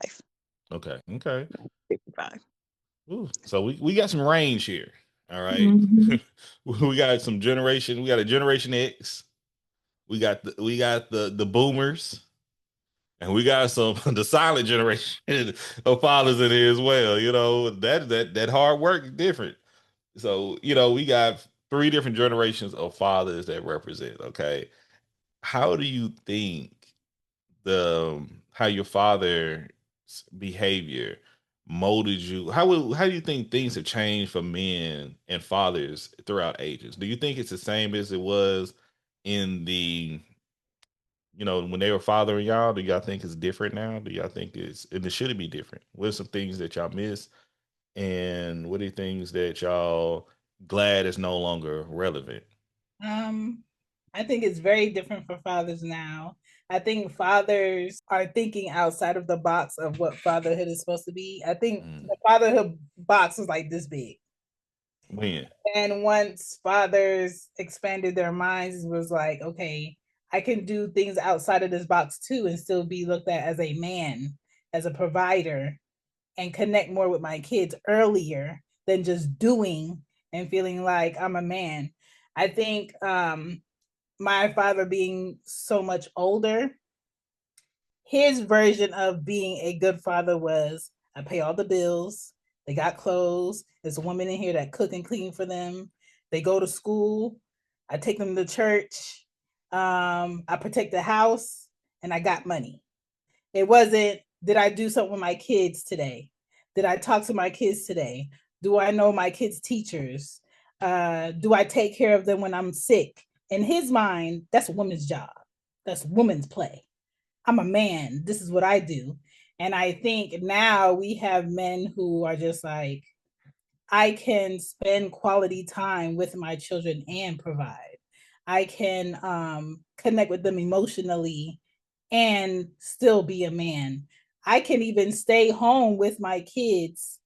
Okay, okay. 55. Ooh, so we got some range here. All right, Hmm. we got some generation. We got a Generation X. We got the boomers. And we got some the silent generation of fathers in here as well. That hard work is different. So, we got three different generations of fathers that represent. Okay. How do you think how your father's behavior molded you? How do you think things have changed for men and fathers throughout ages? Do you think it's the same as it was in the when they were fathering y'all? Do y'all think it's different now? Do y'all think and it should it be different? What are some things that y'all miss? And what are things that y'all glad is no longer relevant? Um, I think it's very different for fathers now. I think fathers are thinking outside of the box of what fatherhood is supposed to be. I think Mm. the fatherhood box was like this big. When? And once fathers expanded their minds, it was like, okay, I can do things outside of this box too and still be looked at as a man, as a provider, and connect more with my kids earlier than just doing and feeling like I'm a man. I think my father being so much older, his version of being a good father was I pay all the bills. They got clothes. There's a woman in here that cook and clean for them. They go to school. I take them to church. I protect the house and I got money. It wasn't, did I do something with my kids today? Did I talk to my kids today? Do I know my kids' teachers? Do I take care of them when I'm sick? In his mind, that's a woman's job. That's woman's play. I'm a man. This is what I do. And I think now we have men who are just like, I can spend quality time with my children and provide. I can connect with them emotionally and still be a man. I can even stay home with my kids,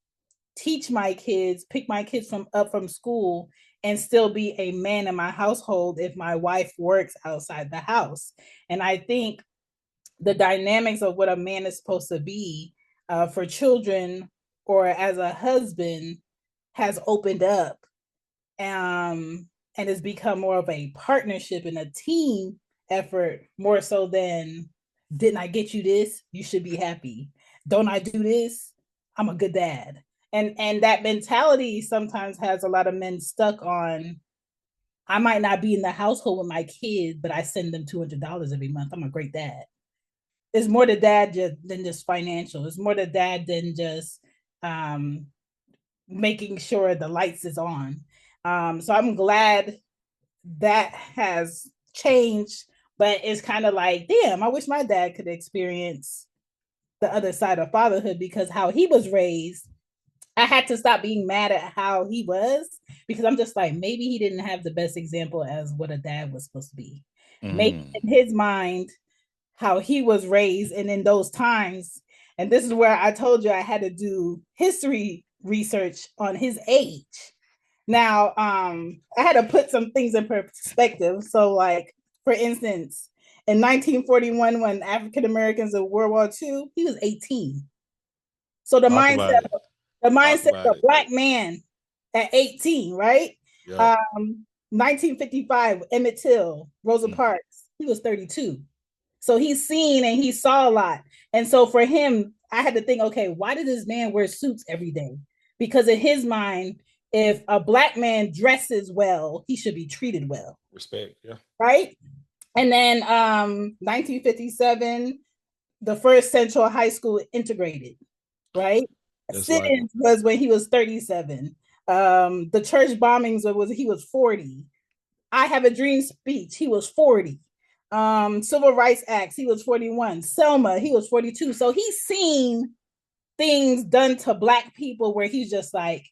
teach my kids, pick my kids from up from school, and still be a man in my household if my wife works outside the house. And I think the dynamics of what a man is supposed to be for children or as a husband has opened up, and it's become more of a partnership and a team effort more so than, didn't I get you this? You should be happy. Don't I do this? I'm a good dad. And that mentality sometimes has a lot of men stuck on, I might not be in the household with my kids, but I send them $200 every month. I'm a great dad. It's more the dad than just financial. It's more the dad than just um, making sure the lights is on. So I'm glad that has changed, but it's kind of like, damn, I wish my dad could experience the other side of fatherhood, because how he was raised, I had to stop being mad at how he was, because I'm just like, maybe he didn't have the best example as what a dad was supposed to be. Maybe in his mind, how he was raised, and in those times, and this is where I told you I had to do history research on his age. Now, I had to put some things in perspective. So, like, for instance, in 1941, when African Americans in World War II, he was 18. So Talk about it. the Talk mindset about of a it. black man at 18, right? Yeah. 1955, Emmett Till, Rosa Parks, he was 32. So he's seen and he saw a lot. And so for him, I had to think, okay, why did this man wear suits every day? Because in his mind, if a black man dresses well, he should be treated well. Respect. Yeah. Right. And then 1957, the first Central High School integrated, right? That's right. Sit-ins was when he was 37. The church bombings was he was 40. I Have a Dream speech, he was 40. Civil Rights Acts, he was 41. Selma, he was 42. So he's seen things done to black people where he's just like,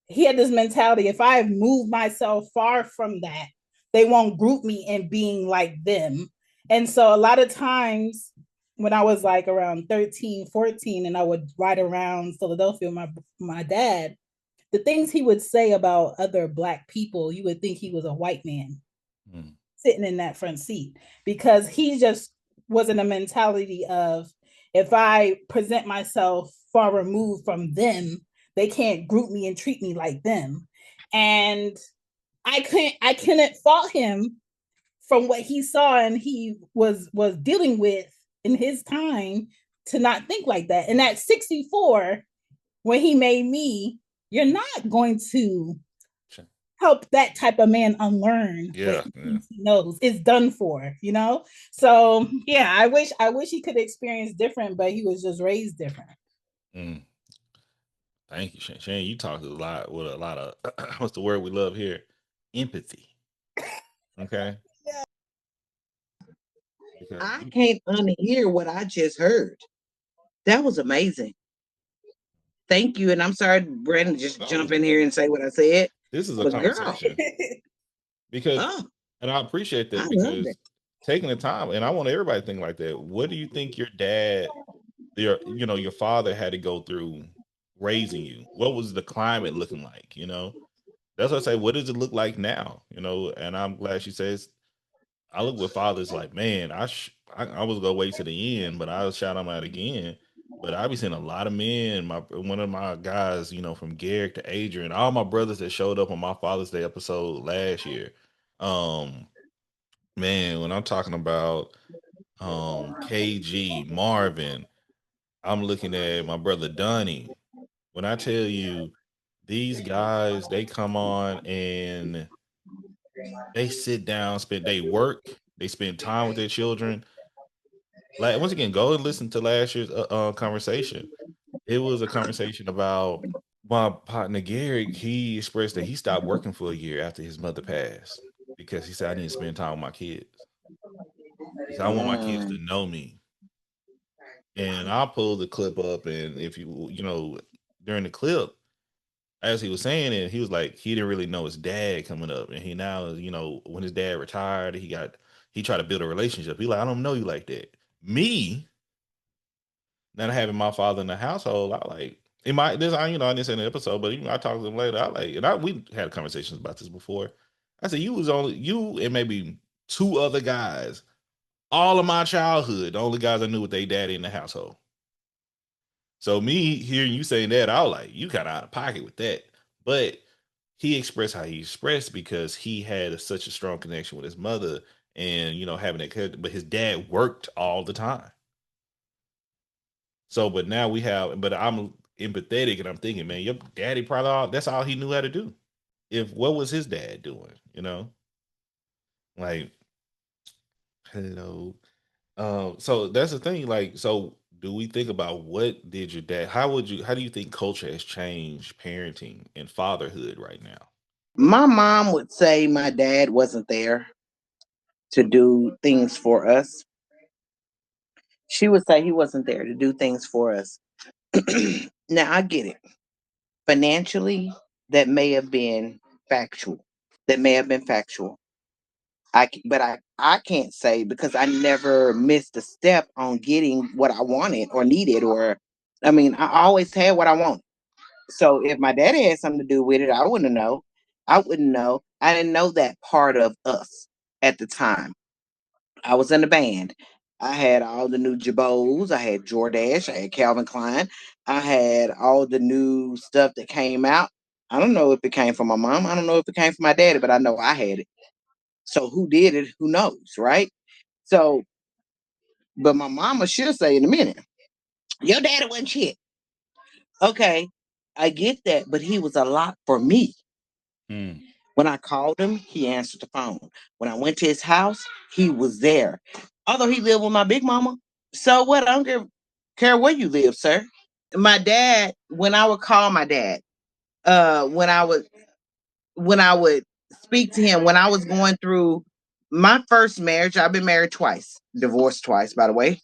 he had this mentality, if I move myself far from that, they won't group me in being like them. And so a lot of times when I was like around 13, 14, and I would ride around Philadelphia with my dad, the things he would say about other black people, you would think he was a white man sitting in that front seat, because he just was in a mentality of, if I present myself far removed from them, they can't group me and treat me like them. And I couldn't fault him from what he saw and he was dealing with in his time to not think like that. And at 64, when he made me, you're not going to help that type of man unlearn what he knows. It's done for, you know? So yeah, I wish he could experience different, but he was just raised different. Thank you, Shane. You talked a lot with a lot of what's the word we love here? Empathy. Okay. Yeah. Because I can't unhear what I just heard. That was amazing. Thank you. And I'm sorry, Brandon, just jump in here and say what I said. This is a But girl, conversation. Because and I appreciate I that, love because it. taking the time, and I want everybody to think like that. What do you think your dad, your father had to go through raising you? What was the climate looking like? That's what I say. What does it look like now? And I'm glad she says. I look with fathers like, man, I was gonna wait to the end, but I'll shout them out again. But I be seeing a lot of men. One of my guys, from Garrick to Adrian, all my brothers that showed up on my Father's Day episode last year. Um, man, when I'm talking about KG, Marvin, I'm looking at my brother Donnie. When I tell you these guys, they come on and they sit down, they work, they spend time with their children. Like, once again, go and listen to last year's conversation. It was a conversation about my partner Gary. He expressed that he stopped working for a year after his mother passed, because he said, I need to spend time with my kids. He said, I want my kids to know me. And I pulled the clip up, and if during the clip, as he was saying it, he was like, he didn't really know his dad coming up, and he now, when his dad retired, he tried to build a relationship. He like, I don't know you like that. Me, not having my father in the household, I like, In my this, I didn't say in the episode, but I talked to him later. I like, and we had conversations about this before. I said you was only you and maybe two other guys. All of my childhood, the only guys I knew with their daddy in the household. So me hearing you saying that, I was like, you kind of out of pocket with that. But he expressed how he expressed because he had such a strong connection with his mother, and having that. But his dad worked all the time. So, but now we have. But I'm empathetic, and I'm thinking, man, your daddy probably that's all he knew how to do. If what was his dad doing? Like, hello. So that's the thing. Like, so do we think about what did your dad? How do you think culture has changed parenting and fatherhood right now? My mom would say my dad wasn't there to do things for us. She would say he wasn't there to do things for us. Now I get it. Financially, that may have been factual. That may have been factual. But I can't say because I never missed a step on getting what I wanted or needed, or I mean, I always had what I wanted. So if my daddy had something to do with it, I wouldn't know. I wouldn't know. I didn't know that part of us at the time. I was in the band. I had all the new Jabos. I had Jordache. I had Calvin Klein. I had all the new stuff that came out. I don't know if it came from my mom. I don't know if it came from my daddy, but I know I had it. So who did it? Who knows, right? So, but my mama should say in a minute, your daddy wasn't shit. Okay, I get that, but he was a lot for me. Mm, When I called him, he answered the phone. When I went to his house, he was there. Although he lived with my big mama. So what? I don't care where you live, sir. My dad, when I would call my dad, uh, when I would when I would speak to him, when I was going through my first marriage, I've been married twice, divorced twice, by the way,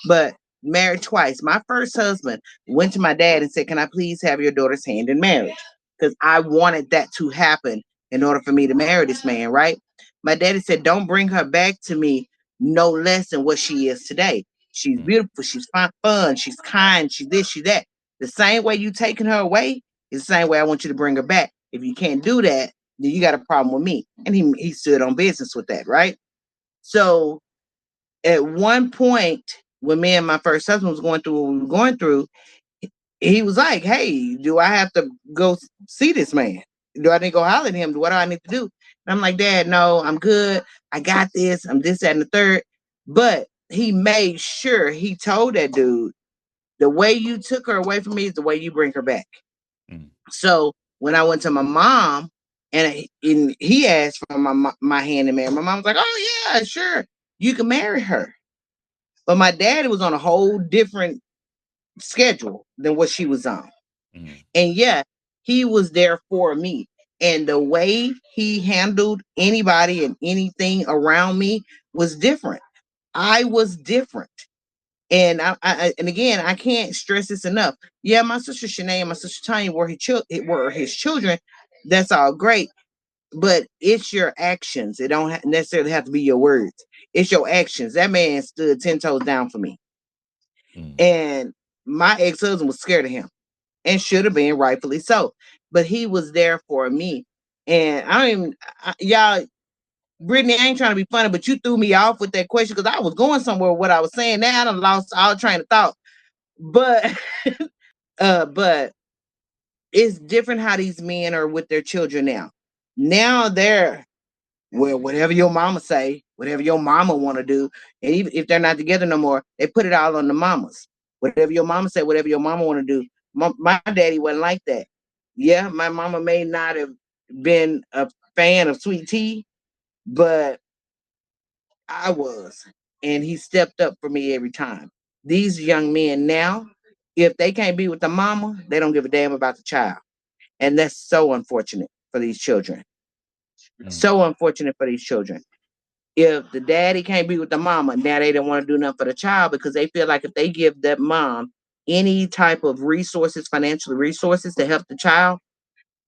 but married twice. My first husband went to my dad and said, "Can I please have your daughter's hand in marriage?" Because I wanted that to happen in order for me to marry this man, right? My daddy said, "Don't bring her back to me no less than what she is today. She's mm, beautiful, she's fun, she's kind, she's this, she's that. The same way you taking her away is the same way I want you to bring her back. If you can't do that, then you got a problem with me." And he stood on business with that, right? So at one point, when me and my first husband was going through what we were going through, he was like, "Hey, do I have to go see this man? Do I need to go holler at him? What do I need to do?" And I'm like, "Dad, no, I'm good. I got this. I'm this, that, and the third." But he made sure he told that dude, the way you took her away from me is the way you bring her back. mm, So when I went to my mom and he asked for my hand in marriage, my mom was like, "Oh yeah, sure, you can marry her." But my daddy was on a whole different schedule than what she was on. mm, And yeah, he was there for me. And the way he handled anybody and anything around me was different. I was different. And and again, I can't stress this enough. Yeah, my sister Shanae and my sister Tanya were his children. That's all great, but it's your actions. It don't necessarily have to be your words. It's your actions. That man stood 10 toes down for me, mm, and my ex husband was scared of him, and should have been rightfully so. But he was there for me, and I don't even y'all. Brittany, I ain't trying to be funny, but you threw me off with that question because I was going somewhere with what I was saying. Now I done lost all train of thought. But but it's different how these men are with their children now. Now they're, well, whatever your mama say, whatever your mama want to do, and even if they're not together no more, they put it all on the mamas. Whatever your mama say, whatever your mama want to do. My daddy wasn't like that. Yeah, my mama may not have been a fan of sweet tea, but I was, and he stepped up for me every time. These young men now, if they can't be with the mama, they don't give a damn about the child. And that's so unfortunate for these children. mm, So unfortunate for these children. If the daddy can't be with the mama, now they don't want to do nothing for the child because they feel like if they give that mom any type of resources, financial resources to help the child,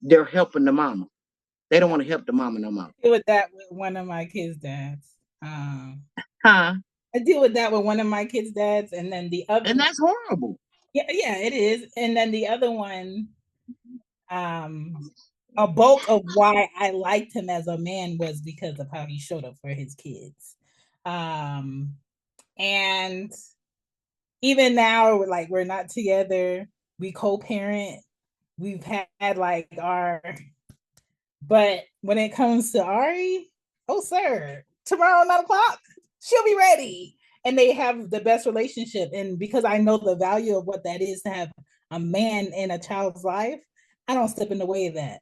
they're helping the mama. They don't want to help the mama no more. Deal with that with one of my kids' dads. Huh? I deal with that with one of my kids' dads, and then the other And that's horrible. yeah, it is. And then the other one, um, a bulk of why I liked him as a man was because of how he showed up for his kids. Um, and even now, like we're not together, we co-parent. We've had like our, but when it comes to Ari, oh sir, tomorrow 9 o'clock, she'll be ready. And they have the best relationship. And because I know the value of what that is to have a man in a child's life, I don't step in the way of that.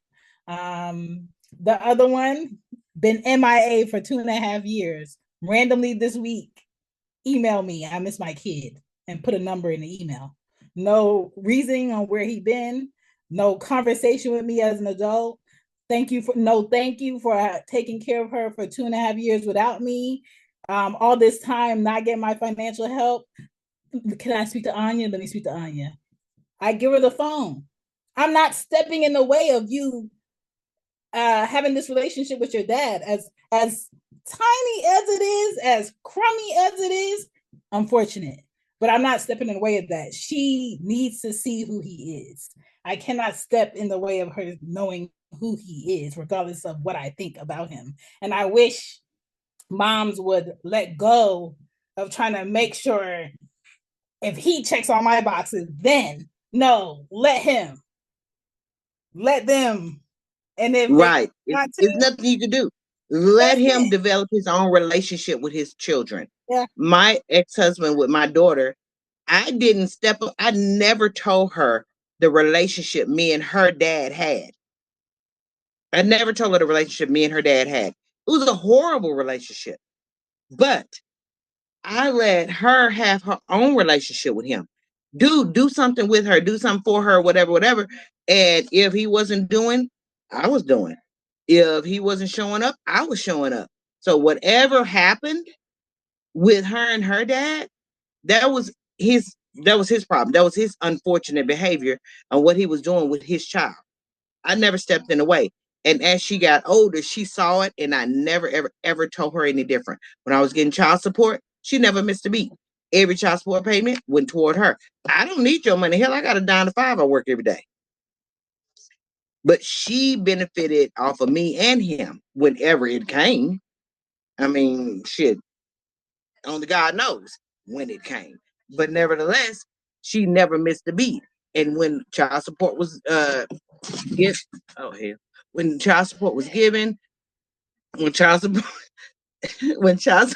The other one, been MIA for 2.5 years. Randomly this week, email me, I miss my kid, and put a number in the email. No reasoning on where he been, no conversation with me as an adult. Thank you for taking care of her for 2.5 years without me. All this time not getting my financial help. Can I speak to Anya? Let me speak to Anya. I give her the phone. I'm not stepping in the way of you having this relationship with your dad, as tiny as it is, as crummy as it is, unfortunate. But I'm not stepping in the way of that. She needs to see who he is. I cannot step in the way of her knowing who he is, regardless of what I think about him. And I wish moms would let go of trying to make sure if he checks all my boxes, then no, let him, let them. And if they Right. want to, It's nothing you can do. Let that's him it. develop his own relationship with his children. Yeah. My ex-husband with my daughter, I didn't step up. I never told her the relationship me and her dad had. I never told her the relationship me and her dad had. It was a horrible relationship. But I let her have her own relationship with him. Do something with her, do something for her, whatever, whatever. And if he wasn't doing, I was doing. If he wasn't showing up, I was showing up. So whatever happened with her and her dad, that was his problem. That was his unfortunate behavior on what he was doing with his child. I never stepped in the way. And as she got older, she saw it, and I never, ever, ever told her any different. When I was getting child support, she never missed a beat. Every child support payment went toward her. I don't need your money. Hell, I got a 9 to 5. I work every day. But she benefited off of me and him whenever it came. I mean, shit, only God knows when it came. But nevertheless, she never missed a beat. And when child support was get oh hell, when child support was given, when child support when child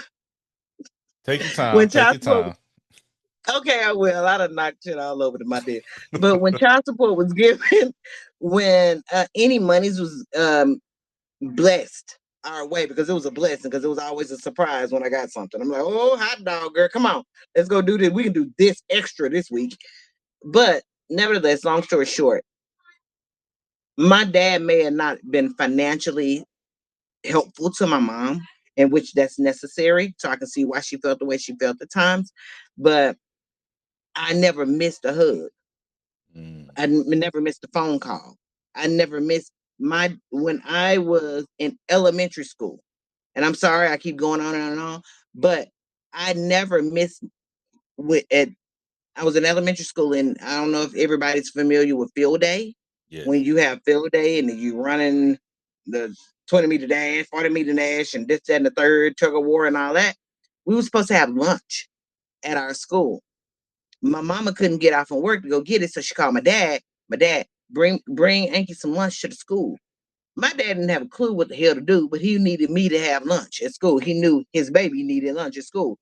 Take your time. when Take child your support time. okay, I will. I done knocked shit all over to my dead. But when child support was given, when any monies was blessed our way, because it was a blessing, because it was always a surprise when I got something. I'm like, oh, hot dog, girl, come on, let's go do this. We can do this extra this week. But nevertheless, long story short, my dad may have not been financially helpful to my mom, in which that's necessary. So I can see why she felt the way she felt at times. But I never missed a hug. Mm. Never missed a phone call. I never missed when I was in elementary school. And I'm sorry, I keep going on and on, but I never missed with at I was in elementary school, and I don't know if everybody's familiar with field day. Yes. When you have field day and you running the 20-meter dash, 40-meter dash, and this, that, and the third, tug of war, and all that, we were supposed to have lunch at our school. My mama couldn't get off from work to go get it, so she called my dad. My dad, bring Anki some lunch to the school. My dad didn't have a clue what the hell to do, but he needed me to have lunch at school. He knew his baby needed lunch at school.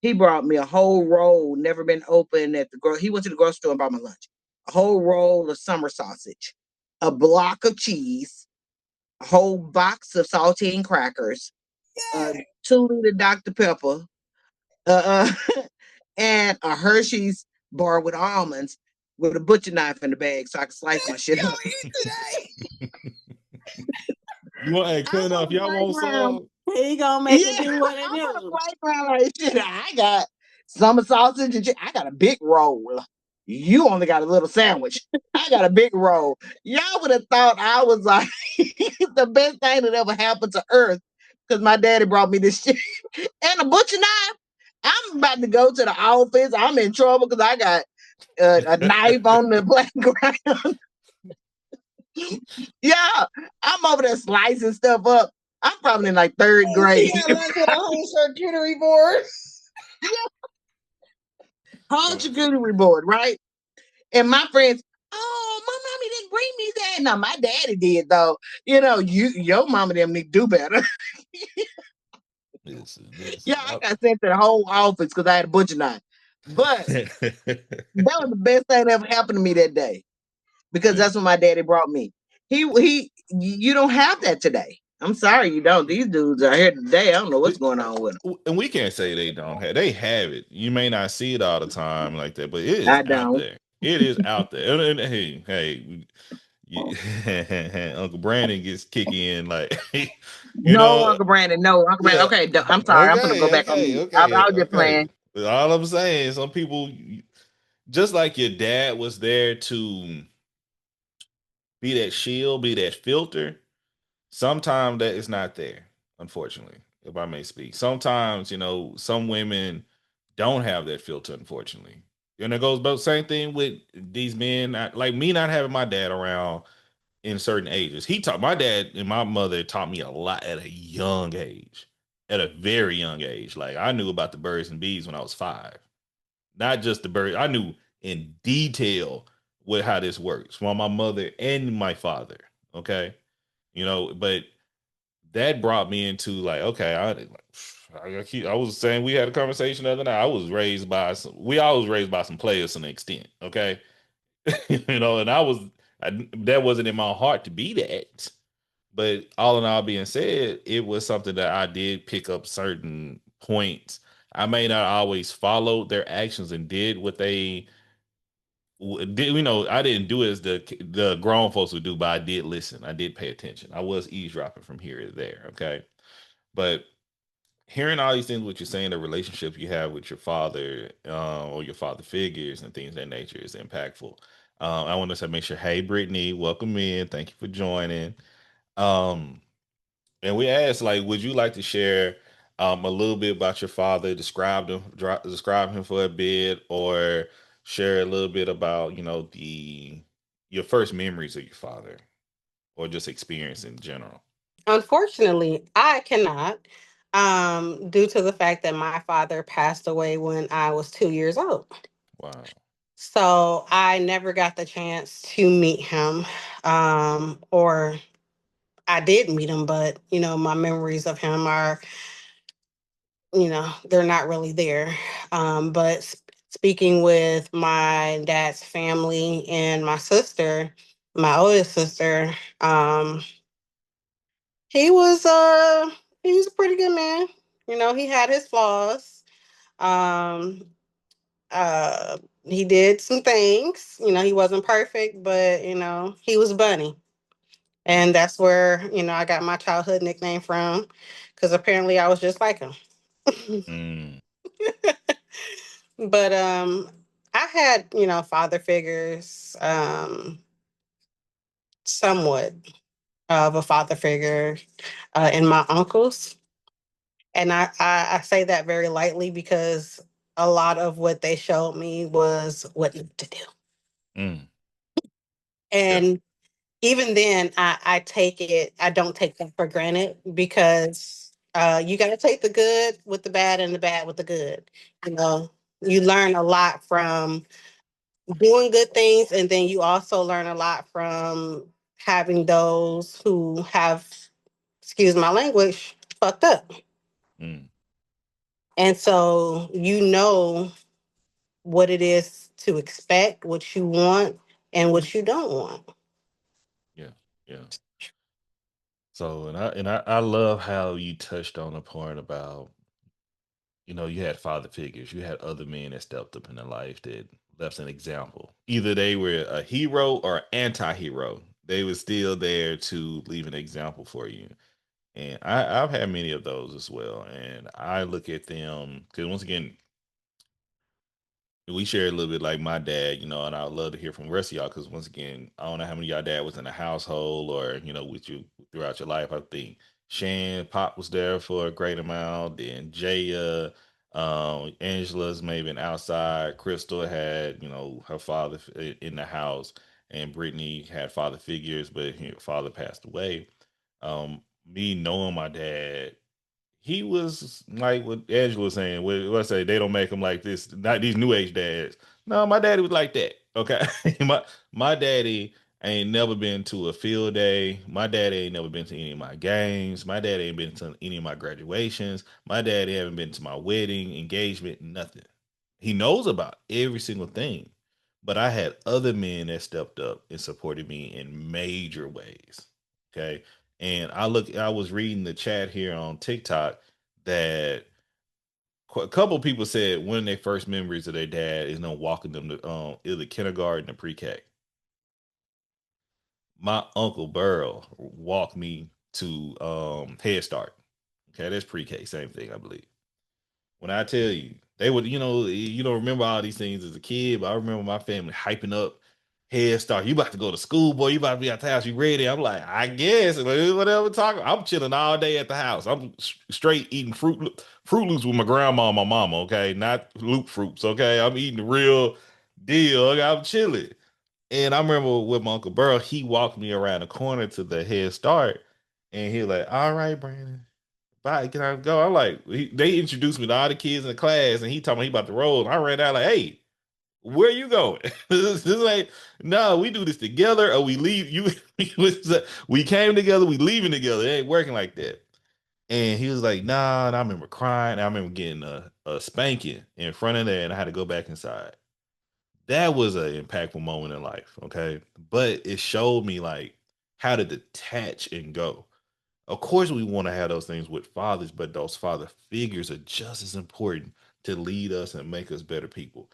He brought me a whole roll, never been open at the he went to the grocery store and bought my lunch. A whole roll of summer sausage, a block of cheese, a whole box of saltine crackers, Yeah. 2 liter Dr. Pepper, uh, and a Hershey's bar with almonds with a butcher knife in the bag so I could slice my shit Yo, up. eat today. You want, hey, I'm clean on up. the Y'all want playground. some? He gonna make it Yeah, do what it I'm on the do. playground like shit. I got summer sausage and I got a big roll. You only got a little sandwich. I got a big roll. Y'all would have thought I was like the best thing that ever happened to Earth because my daddy brought me this shit and a butcher knife. I'm about to go to the office. I'm in trouble because I got a knife on the playground. Yeah, I'm over there slicing stuff up. I'm probably in like third She grade. got lunch with a whole charcuterie board. Whole charcuterie board, right? And my friends, oh, my mommy didn't bring me that. No, my daddy did though. Your mama didn't need to do better. Listen, Yeah, listen. I got sent to the whole office because I had a butcher knife. But that was the best thing that ever happened to me that day because Yeah. that's what my daddy brought me. You don't have that today. I'm sorry, you don't. These dudes are here today. I don't know what's going on with them. And we can't say they don't have. They have it. You may not see it all the time like that, but it is I out don't. there. It is out there. And hey, Uncle Brandon gets kick in like, you No, know. Uncle Brandon. No, Uncle Brandon. Yeah. Okay, I'm sorry. I'm gonna go Okay. back on Okay. mute. I Okay. was just Okay. playing. But all I'm saying, some people, just like your dad was there to be that shield, be that filter. Sometimes that is not there, unfortunately, if I may speak. Sometimes, some women don't have that filter, unfortunately. And it goes about the same thing with these men, like me not having my dad around in certain ages. My dad and my mother taught me a lot at a young age, at a very young age. Like I knew about the birds and bees when I was 5. Not just the birds. I knew in detail how this works from my mother and my father. Okay. But that brought me into like, okay, I was saying we had a conversation the other night. We always raised by some players to an extent, okay, and that wasn't in my heart to be that. But all in all being said, it was something that I did pick up certain points. I may not always follow their actions and did what they did. I didn't do it as the grown folks would do, but I did listen. I did pay attention. I was eavesdropping from here to there. Okay, but hearing all these things, what you're saying, the relationship you have with your father or your father figures and things of that nature is impactful. I want to say, make sure, hey, Brittany, welcome in. Thank you for joining. Um, and we asked, like, would you like to share a little bit about your father, describe him for a bit, or share a little bit about, your first memories of your father, or just experience in general? Unfortunately, I cannot, due to the fact that my father passed away when I was 2 years old. Wow. So I never got the chance to meet him, or I did meet him, but my memories of him are, they're not really there. But speaking with my dad's family and my sister, my oldest sister, um, he was uh he was a pretty good man. He had his flaws. Um, he did some things. He wasn't perfect, but he was Bunny. Mm, And that's where, I got my childhood nickname from, because apparently I was just like him. mm, But I had, father figures, somewhat of a father figure in my uncles. And I say that very lightly because a lot of what they showed me was what not to do. mm. Yeah. And even then, I don't take that for granted, because you got to take the good with the bad and the bad with the good. You know, you learn a lot from doing good things, and then you also learn a lot from having those who have, excuse my language, fucked up. Mm, And so what it is to expect, what you want, and what you don't want. yeah. Yeah. So, and I love how you touched on the point about, you had father figures, you had other men that stepped up in their life that left an example. Either they were a hero or anti-hero. They were still there to leave an example for you. And I've had many of those as well. And I look at them because, once again, we share a little bit like my dad, and I would love to hear from the rest of y'all, because, once again, I don't know how many of y'all dad was in the household or, with you throughout your life. I think Shan Pop was there for a great amount, then Jaya, Angela's maybe been outside. Crystal had, her father in the house, and Brittany had father figures, but her father passed away. Me knowing my dad, he was like what Angela was saying. Let's say they don't make him like this. Not these new age dads. No, my daddy was like that. Okay, my daddy ain't never been to a field day. My daddy ain't never been to any of my games. My daddy ain't been to any of my graduations. My daddy haven't been to my wedding, engagement, nothing. He knows about every single thing. But I had other men that stepped up and supported me in major ways. Okay. And I was reading the chat here on TikTok that a couple of people said one of their first memories of their dad is them walking them to either kindergarten or pre-K. My uncle Burl walked me to Head Start. Okay, that's pre-K, same thing, I believe. When I tell you, they would, you don't remember all these things as a kid, but I remember my family hyping up Head Start. You about to go to school, boy. You about to be at the house. You ready? I'm like, I guess. Whatever talking. I'm chilling all day at the house. I'm straight eating Fruit Loops with my grandma and my mama. Okay, not Loop Fruits. Okay, I'm eating the real deal. Okay? I'm chilling. And I remember with my Uncle Burl, he walked me around the corner to the Head Start, and he was like, "All right, Brandon, bye. Can I go?" I'm like, they introduced me to all the kids in the class, and he told me he about to roll. And I ran out like, "Hey, where you going?" This is like, no, we do this together, or we leave. We came together, we leaving together. It ain't working like that. And he was like, "Nah." And I remember crying. I remember getting a spanking in front of there, and I had to go back inside. That was an impactful moment in life. Okay, but it showed me like how to detach and go. Of course, we want to have those things with fathers, but those father figures are just as important to lead us and make us better people.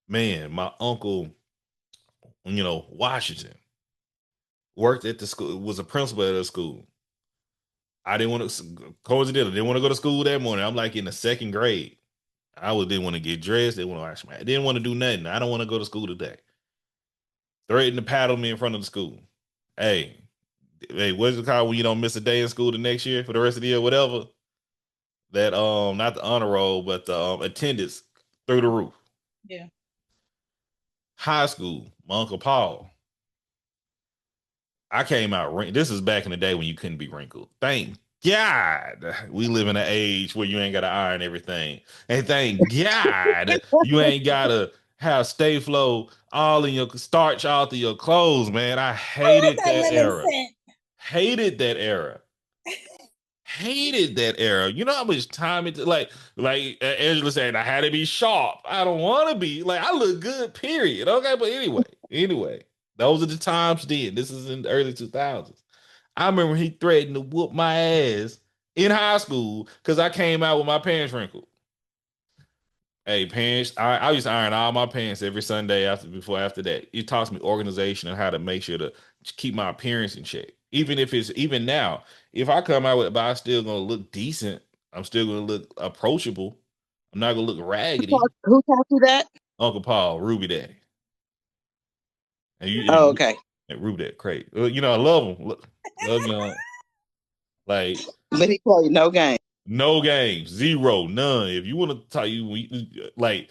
Man, my uncle, Washington, worked at the school, was a principal at a school. I didn't want to, coincidental, didn't want to go to school that morning. I'm like in the second grade. Didn't want to get dressed. Didn't want to wash my, didn't want to do nothing. I don't want to go to school today. Threatened to paddle me in front of the school. Hey, what's it called when you don't miss a day in school the next year for the rest of the year, whatever? That not the honor roll, but the attendance through the roof. Yeah. High school, my Uncle Paul. I came out this is back in the day when you couldn't be wrinkled. Thank God we live in an age where you ain't gotta iron everything. And thank God you ain't gotta have stay flow all in your starch all through your clothes, man. I I love hated that that lemon era. scent. Hated that era. Hated that era. You know how much time it like Angela said, I had to be sharp. I don't want to be like I look good, period. Okay, but anyway, those are the times then. This is in the early 2000s. I remember he threatened to whoop my ass in high school because I came out with my pants wrinkled. Hey, pants. I used to iron all my pants every Sunday after that. It taught me organization and how to make sure to keep my appearance in check. Even now, if I come out with it, but I'm still gonna look decent. I'm still gonna look approachable. I'm not gonna look raggedy. Who taught you that? Uncle Paul, Ruby Daddy, and Oh, okay. and Ruby Daddy, great. I love him. Love you. Like But he told you no game. no games, zero, none. If you want to tell you, like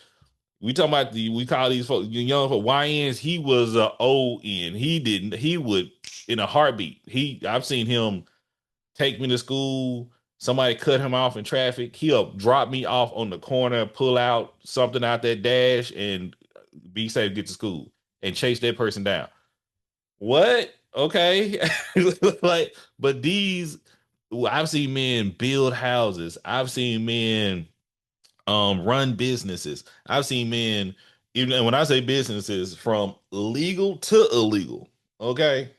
we talking about we call these folks young for YNs. He was a ON. He didn't. He would in a heartbeat. I've seen him take me to school. Somebody cut him off in traffic. He'll drop me off on the corner, pull out something out that dash, and be safe. Get to school and chase that person down. What? Okay, like, but I've seen men build houses. I've seen men run businesses. I've seen men, even and when I say businesses, from legal to illegal. Okay.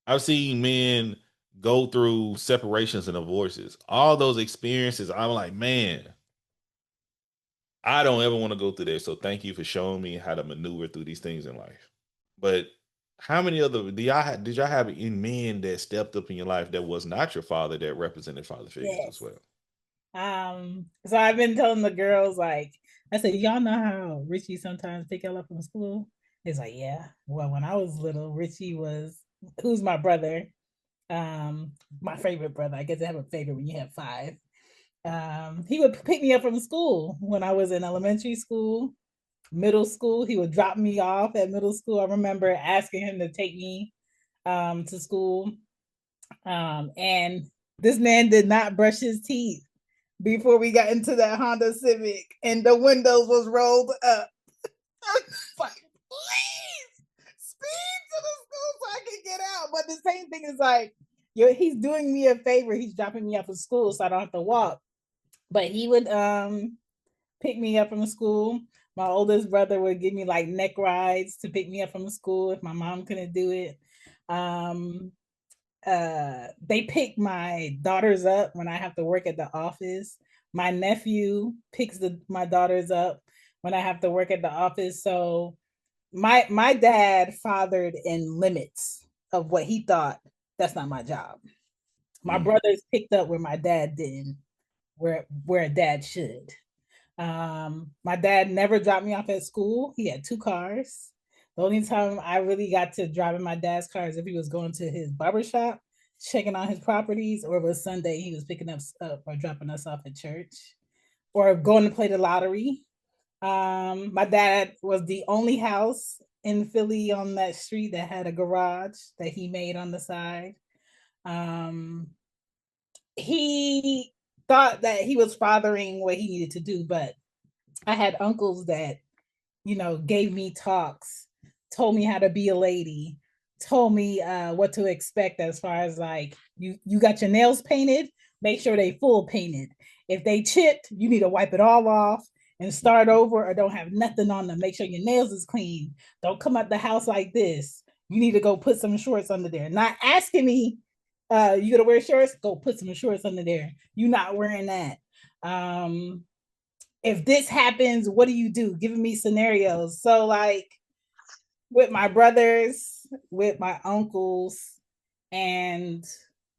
I've seen men go through separations and divorces. All those experiences, I'm like, man, I don't ever want to go through that. So thank you for showing me how to maneuver through these things in life. But how many other did y'all have any men that stepped up in your life that was not your father that represented father figures as Yes. well? So I've been telling the girls, like, I said, y'all know how Richie sometimes pick y'all up from school? It's like, yeah. Well, when I was little, Richie who's my brother, my favorite brother. I guess I have a favorite when you have five. He would pick me up from school when I was in elementary school, middle school. He would drop me off at middle school. I remember asking him to take me to school. And this man did not brush his teeth before we got into that Honda Civic, and the windows was rolled up. Like, please speed to the school so I can get out. But the same thing is like, he's doing me a favor. He's dropping me off at school so I don't have to walk. But he would pick me up from school. My oldest brother would give me like neck rides to pick me up from school if my mom couldn't do it. They pick my daughters up when I have to work at the office. My nephew picks my daughters up when I have to work at the office. So my dad fathered in limits of what he thought. That's not my job. My brothers picked up where my dad didn't, where a dad should. My dad never dropped me off at school. He had 2 cars. The only time I really got to drive in my dad's car is if he was going to his barbershop, checking on his properties, or it was Sunday, he was picking us up or dropping us off at church, or going to play the lottery. My dad was the only house in Philly on that street that had a garage that he made on the side. He thought that he was fathering what he needed to do, but I had uncles that, gave me talks, told me how to be a lady, told me what to expect as far as like, you got your nails painted, make sure they full painted. If they chipped, you need to wipe it all off and start over, or don't have nothing on them. Make sure your nails is clean. Don't come out the house like this. You need to go put some shorts under there. Not asking me, you gonna wear shorts? Go put some shorts under there. You not wearing that. If this happens, what do you do? Giving me scenarios. So like with my brothers, with my uncles, and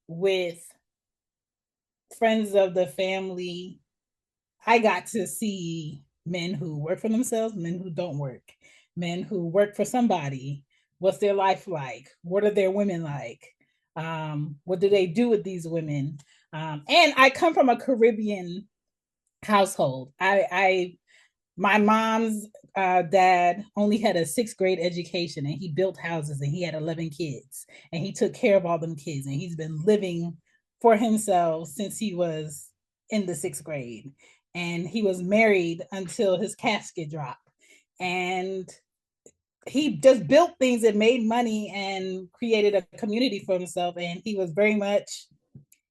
with friends of the family, I got to see men who work for themselves, men who don't work, men who work for somebody. What's their life like? What are their women like? What do they do with these women? And I come from a Caribbean household. My mom's dad only had a 6th grade education, and he built houses, and he had 11 kids, and he took care of all them kids, and he's been living for himself since he was in the 6th grade, and he was married until his casket dropped, and he just built things and made money and created a community for himself. And he was very much,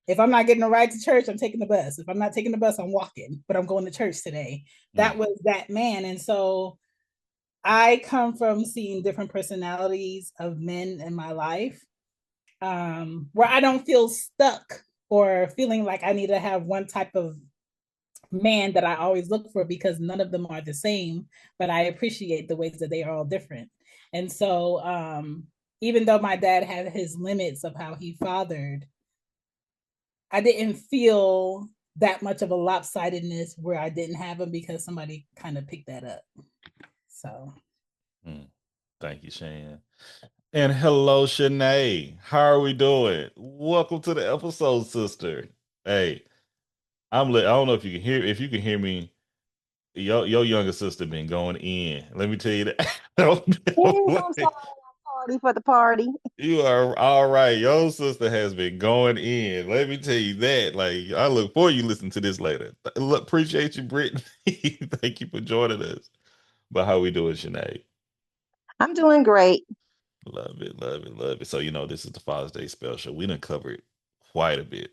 if I'm not getting a ride to church, I'm taking the bus. If I'm not taking the bus, I'm walking, but I'm going to church today. That was that man. And so I come from seeing different personalities of men in my life, where I don't feel stuck or feeling like I need to have one type of man that I always look for, because none of them are the same, but I appreciate the ways that they are all different. And so even though my dad had his limits of how he fathered, I didn't feel that much of a lopsidedness where I didn't have him, because somebody kind of picked that up. So Thank you, Shan. And hello, Shanae. How are we doing? Welcome to the episode, sister. Hey, I don't know if you can hear. If you can hear me, your younger sister been going in. Let me tell you that. I'm sorry, party for the party. You are all right. Your sister has been going in. Let me tell you that. Like, I look forward you listen to this later. Look, appreciate you, Brittany. Thank you for joining us. But how we doing, Shanae? I'm doing great. Love it, love it, love it. So, this is the Father's Day special. We done covered quite a bit,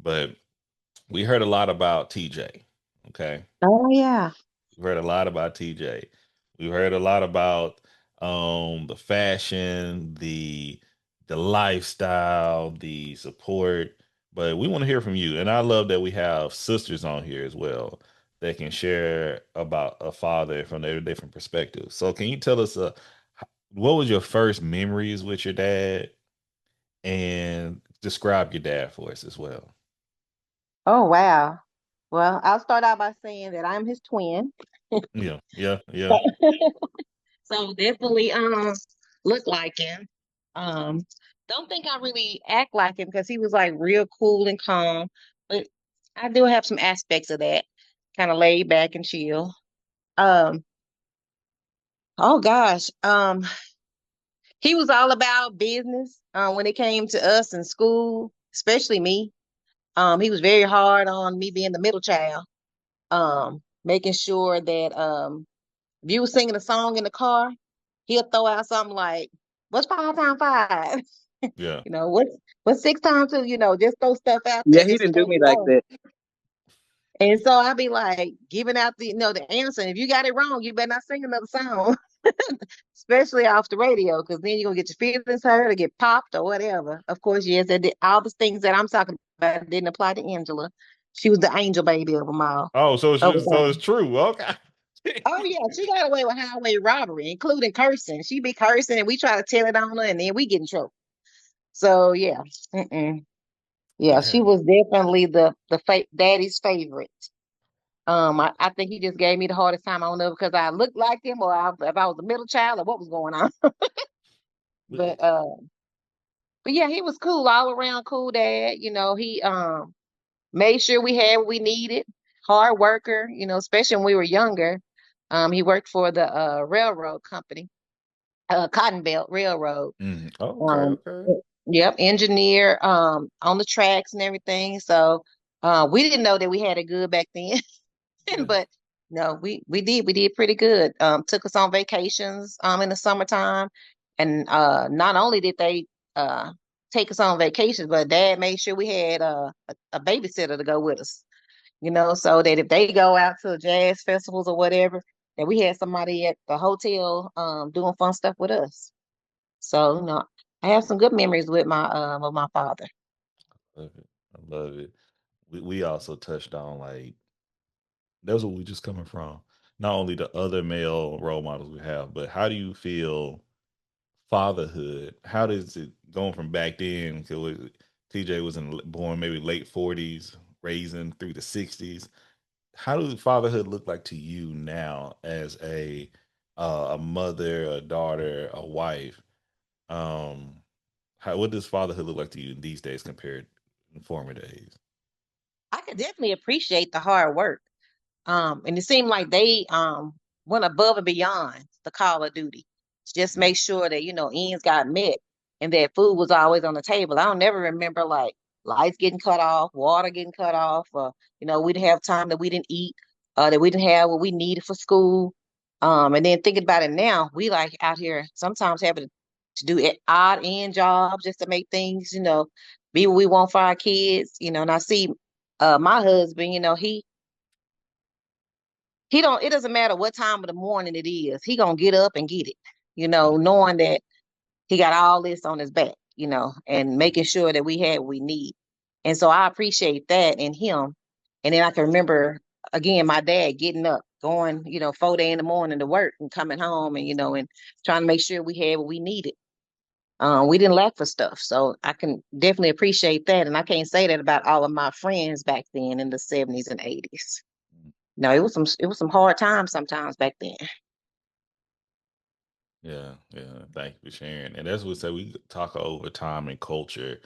but we heard a lot about TJ. Okay. Oh yeah. We heard a lot about TJ. We heard a lot about the fashion, the lifestyle, the support. But we want to hear from you. And I love that we have sisters on here as well that can share about a father from their different perspectives. So can you tell us what was your first memories with your dad, and describe your dad for us as well? Oh wow. Well, I'll start out by saying that I'm his twin. Yeah, yeah, yeah. So definitely look like him. Um don't think I really act like him, because he was like real cool and calm. But I do have some aspects of that, kind of laid back and chill. Um, oh gosh, he was all about business when it came to us in school, especially me. He was very hard on me being the middle child, making sure that if you were singing a song in the car, he'll throw out something like, "What's 5 times 5?" Yeah. What's 6 times 2? Just throw stuff out Yeah, there he just to didn't do throw me you like off. that. And so I'll be like giving out the answer. And if you got it wrong, you better not sing another song, especially off the radio, because then you're gonna get your feelings hurt or get popped or whatever. Of course, yes, all the things that I'm talking about didn't apply to Angela. She was the angel baby of them all. Oh, Over so it's time. true. Okay. Oh yeah, she got away with highway robbery, including cursing. She be cursing, and we try to tell it on her, and then we get in trouble. So yeah, yeah, she Okay. was definitely the daddy's favorite. I think he just gave me the hardest time. I don't know because I looked like him or if I was a middle child or what was going on. But but yeah, he was cool all around, cool dad. He made sure we had what we needed. Hard worker, especially when we were younger. He worked for the railroad company, Cotton Belt Railroad. Oh, okay, Um, okay. yep, engineer on the tracks and everything. So we didn't know that we had it good back then. Yeah. But no, we did pretty good. Took us on vacations in the summertime, and not only did they uh take us on vacations, but Dad made sure we had a babysitter to go with us. So that if they go out to jazz festivals or whatever, that we had somebody at the hotel doing fun stuff with us. So I have some good memories with my father. Love it. I love it. We also touched on like that's what we just coming from. Not only the other male role models we have, but how do you feel fatherhood? How does it going from back then? Because TJ was born maybe late 40s, raising through the 60s. How does fatherhood look like to you now as a mother, a daughter, a wife? Um, what does fatherhood look like to you these days compared to former days? I could definitely appreciate the hard work. And it seemed like they went above and beyond the call of duty to just Mm, make sure that ends got met and that food was always on the table. I don't never remember like lights getting cut off, water getting cut off, or we didn't have time that we didn't eat, that we didn't have what we needed for school. And then thinking about it now, we like out here sometimes having to do odd end jobs just to make things, be what we want for our kids. And I see my husband, he don't it doesn't matter what time of the morning it is. He gonna get up and get it, knowing that he got all this on his back, and making sure that we had what we need. And so I appreciate that in him. And then I can remember again my dad getting up, going, 4 day in the morning to work and coming home and and trying to make sure we had what we needed. We didn't lack for stuff. So I can definitely appreciate that. And I can't say that about all of my friends back then in the 70s and 80s. mm. No, it was some hard times sometimes back then. Yeah, yeah. Thank you for sharing. And that's what say we talk over time and culture.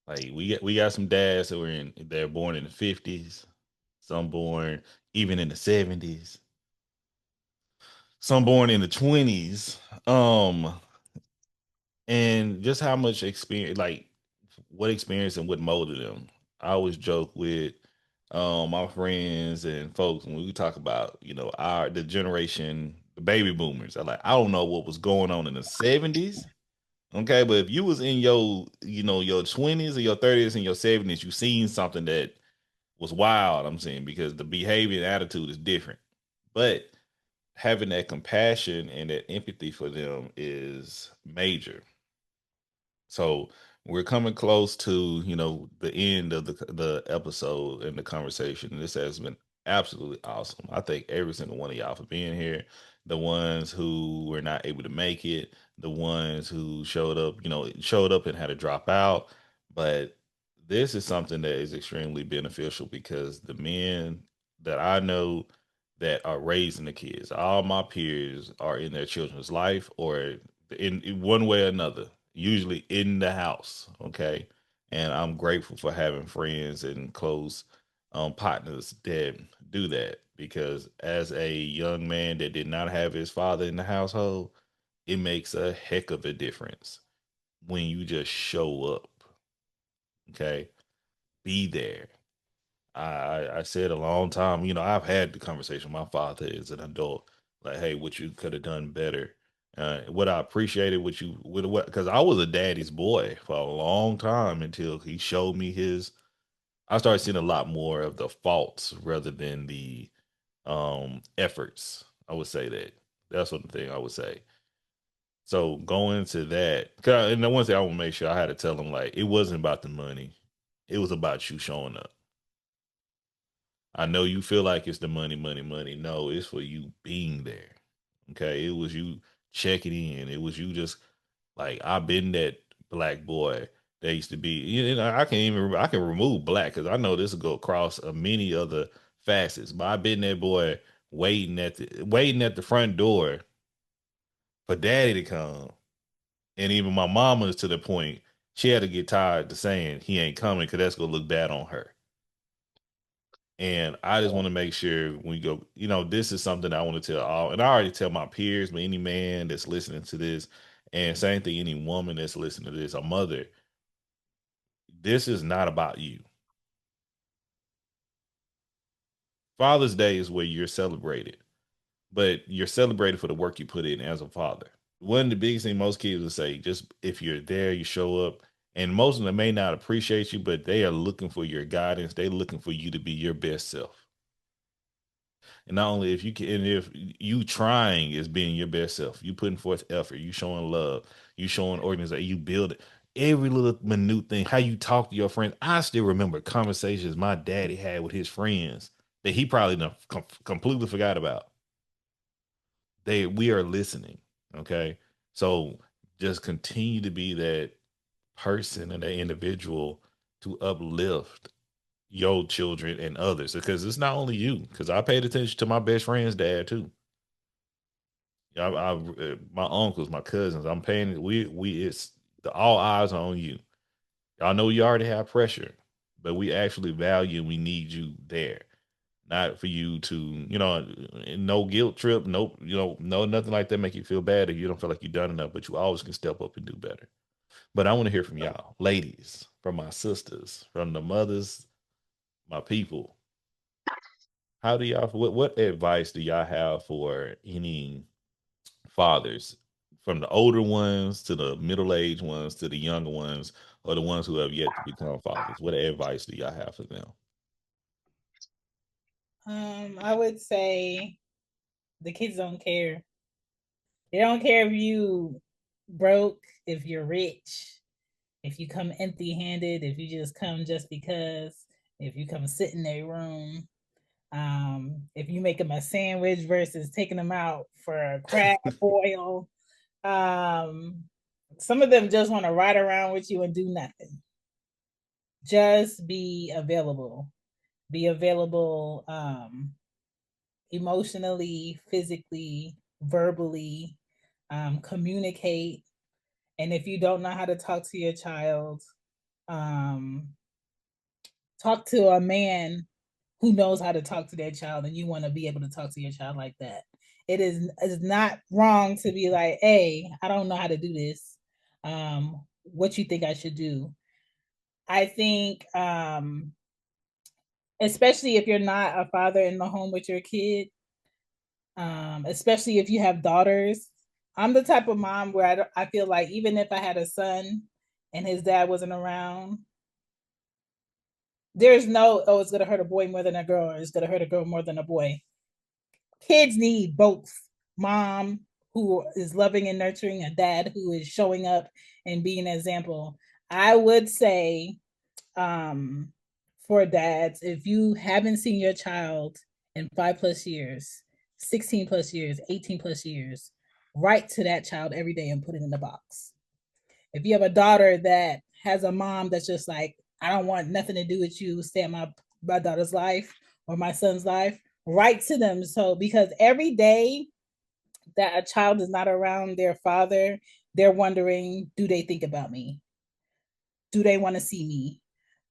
Like we got some dads that they're born in the 50s, some born even in the 70s, some born in the 20s. And just how much experience, like what experience and what molded them. I always joke with my friends and folks when we talk about the generation, the baby boomers. I don't know what was going on in the 70s. Okay, but if you was in your 20s or your 30s and your 70s, you seen something that was wild. I'm saying because the behavior and attitude is different, but having that compassion and that empathy for them is major. So we're coming close to the end of the episode and the conversation. This has been absolutely awesome. I thank every single one of y'all for being here. The ones who were not able to make it, the ones who showed up and had to drop out. But this is something that is extremely beneficial because the men that I know that are raising the kids, all my peers are in their children's life or in one way or another, usually in the house. Okay. And I'm grateful for having friends and close partners that do that, because as a young man that did not have his father in the household, it makes a heck of a difference when you just show up. Okay, be there. I said a long time, I've had the conversation with my father as an adult, like, hey, what you could have done better. What I appreciated, what, because I was a daddy's boy for a long time until he showed me his. I started seeing a lot more of the faults rather than the efforts. I would say that. That's one thing I would say. So going to that, and the one thing I want to make sure I had to tell him, like, it wasn't about the money, it was about you showing up. I know you feel like it's the money, money, money. No, it's for you being there. Okay, it was you checking in. It was you just like, I've been that black boy that used to be. I can even I can remove black because I know this will go across many other facets. But I've been that boy waiting at the front door for daddy to come. And even my mama is to the point she had to get tired of saying he ain't coming because that's gonna look bad on her. And I just want to make sure when we go, this is something I want to tell all, and I already tell my peers, but any man that's listening to this, and same thing, any woman that's listening to this, a mother, this is not about you. Father's Day is where you're celebrated, but you're celebrated for the work you put in as a father. One of the biggest things most kids will say, just if you're there, you show up. And most of them may not appreciate you, but they are looking for your guidance. They're looking for you to be your best self. And not only if you can, and if you trying is being your best self, you putting forth effort, you showing love, you showing organization, you build it. Every little minute thing, how you talk to your friends. I still remember conversations my daddy had with his friends that he probably completely forgot about. We are listening. Okay. So just continue to be that person and that individual to uplift your children and others, because it's not only you, because I paid attention to my best friend's dad too. My uncles, my cousins, I'm paying, it's all eyes are on you. Y'all know you already have pressure, but we actually value and we need you there. Not for you to, no guilt trip, nope, no nothing like that make you feel bad if you don't feel like you've done enough, but you always can step up and do better. But I want to hear from y'all, ladies, from my sisters, from the mothers, my people. How do y'all, what advice do y'all have for any fathers, from the older ones to the middle-aged ones to the younger ones, or the ones who have yet to become fathers? What advice do y'all have for them? I would say the kids don't care. They don't care if you broke, if you're rich, if you come empty-handed, if you just come just because, if you come sit in their room, if you make them a sandwich versus taking them out for a crab boil. Some of them just want to ride around with you and do nothing. Just be available. Be available emotionally, physically, verbally, communicate. And if you don't know how to talk to your child, um, talk to a man who knows how to talk to their child, and you want to be able to talk to your child like that. It's not wrong to be like, hey, I don't know how to do this. What you think I should do? I think, especially if you're not a father in the home with your kid, especially if you have daughters. I'm the type of mom where I feel like even if I had a son and his dad wasn't around, there's no, oh, it's going to hurt a boy more than a girl, or it's going to hurt a girl more than a boy. Kids need both mom who is loving and nurturing, a dad who is showing up and being an example. I would say, for dads, if you haven't seen your child in 5+ years, 16+ years, 18+ years, write to that child every day and put it in the box. If you have a daughter that has a mom that's just like, I don't want nothing to do with you, stay in my daughter's life or my son's life, write to them. So, because every day that a child is not around their father, they're wondering, do they think about me? Do they want to see me?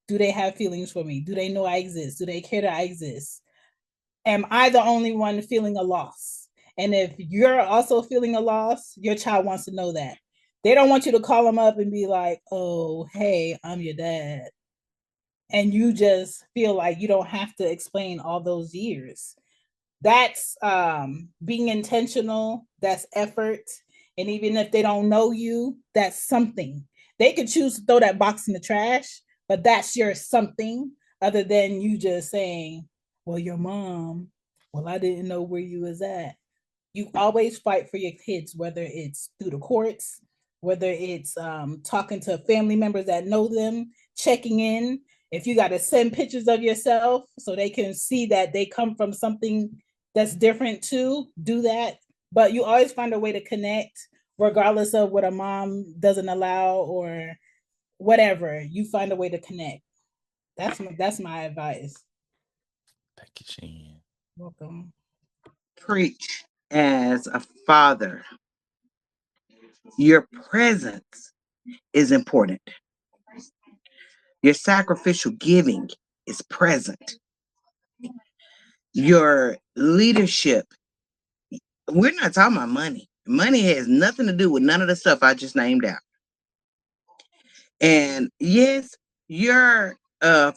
Do they have feelings for me? Do they know I exist? Do they care that I exist? Am I the only one feeling a loss? And if you're also feeling a loss, your child wants to know that. They don't want you to call them up and be like, oh, hey, I'm your dad. And you just feel like you don't have to explain all those years. That's being intentional, that's effort. And even if they don't know you, that's something. They could choose to throw that box in the trash, but that's your something other than you just saying, well, your mom, well, I didn't know where you was at. You always fight for your kids, whether it's through the courts, whether it's talking to family members that know them, checking in. If you got to send pictures of yourself so they can see that they come from something that's different too, do that. But you always find a way to connect, regardless of what a mom doesn't allow or whatever. You find a way to connect. That's my advice. Thank you, Shan. Welcome. Preach. As a father, your presence is important. Your sacrificial giving is present. Your leadership, we're not talking about money. Money has nothing to do with none of the stuff I just named out. And yes, your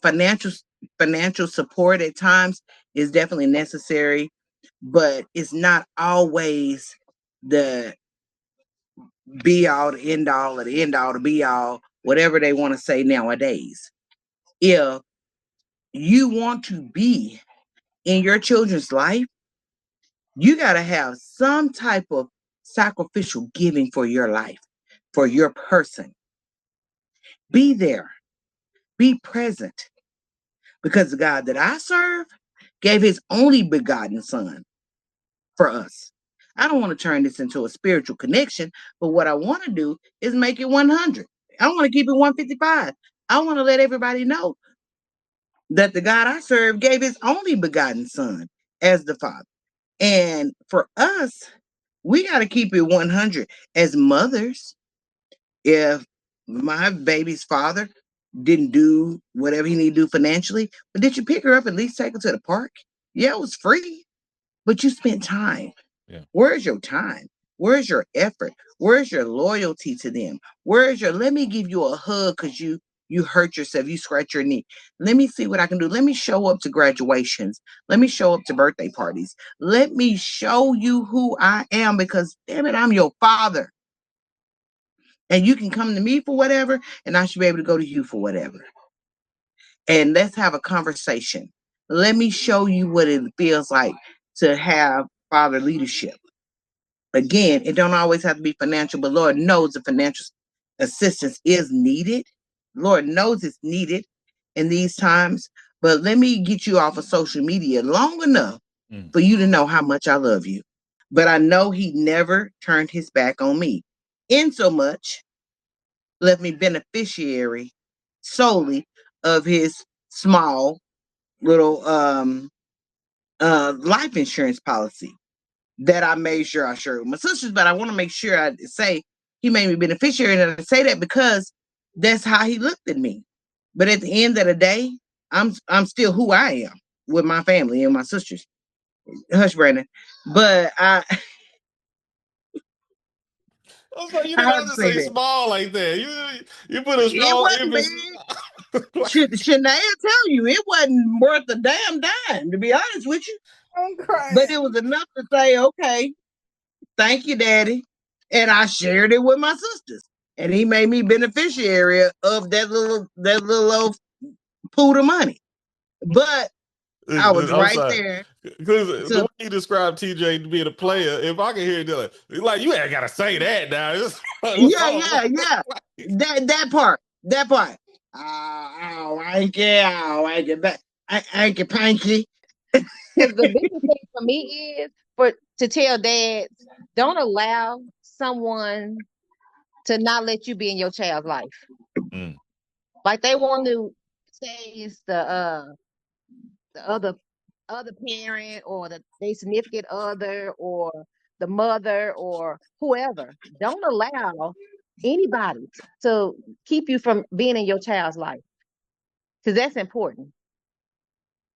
financial support at times is definitely necessary, but it's not always the be all, the end all, or the end all, the be all, whatever they want to say nowadays. If you want to be in your children's life, you got to have some type of sacrificial giving for your life, for your person. Be there, be present, because the God that I serve gave his only begotten son for us. I don't want to turn this into a spiritual connection, but what I want to do is make it 100. I want to keep it 155. I want to let everybody know that the God I serve gave his only begotten son as the father. And for us, we got to keep it 100 as mothers. If my baby's father didn't do whatever he needed to do financially, but did you pick her up, at least take her to the park? Yeah, it was free, but you spent time. Yeah. Where's your time? Where's your effort? Where's your loyalty to them? Where's your let me give you a hug because you hurt yourself, you scratch your knee. Let me see what I can do. Let me show up to graduations. Let me show up to birthday parties. Let me show you who I am because damn it, I'm your father. And you can come to me for whatever, and I should be able to go to you for whatever. And let's have a conversation. Let me show you what it feels like to have father leadership. Again, it don't always have to be financial, but Lord knows the financial assistance is needed. Lord knows it's needed in these times. But let me get you off of social media long enough for you to know how much I love you. But I know he never turned his back on me, in so much left me beneficiary solely of his small little life insurance policy that I made sure I shared with my sisters, but I want to make sure I say he made me beneficiary, and I say that because that's how he looked at me. But at the end of the day, I'm still who I am with my family and my sisters. Hush, Brandon. But I was like, you I didn't have have to to say say that small like that. You put a it strong wasn't emphasis. big. Shanae tell you it wasn't worth a damn dime, to be honest with you. I'm crying. But it was enough to say, okay, thank you, Daddy. And I shared it with my sisters. And he made me beneficiary of that little old pool of money. But I was I'm right sorry. there Because the to way you described TJ being a player, if I can hear it, like you ain't gotta say that now. yeah. That part. That part. I ain't get I ain't get panky. Because the biggest thing for me is to tell dads, don't allow someone to not let you be in your child's life. Mm. Like they want to say it's the other parent or they significant other or the mother or whoever. Don't allow anybody to keep you from being in your child's life. because that's important.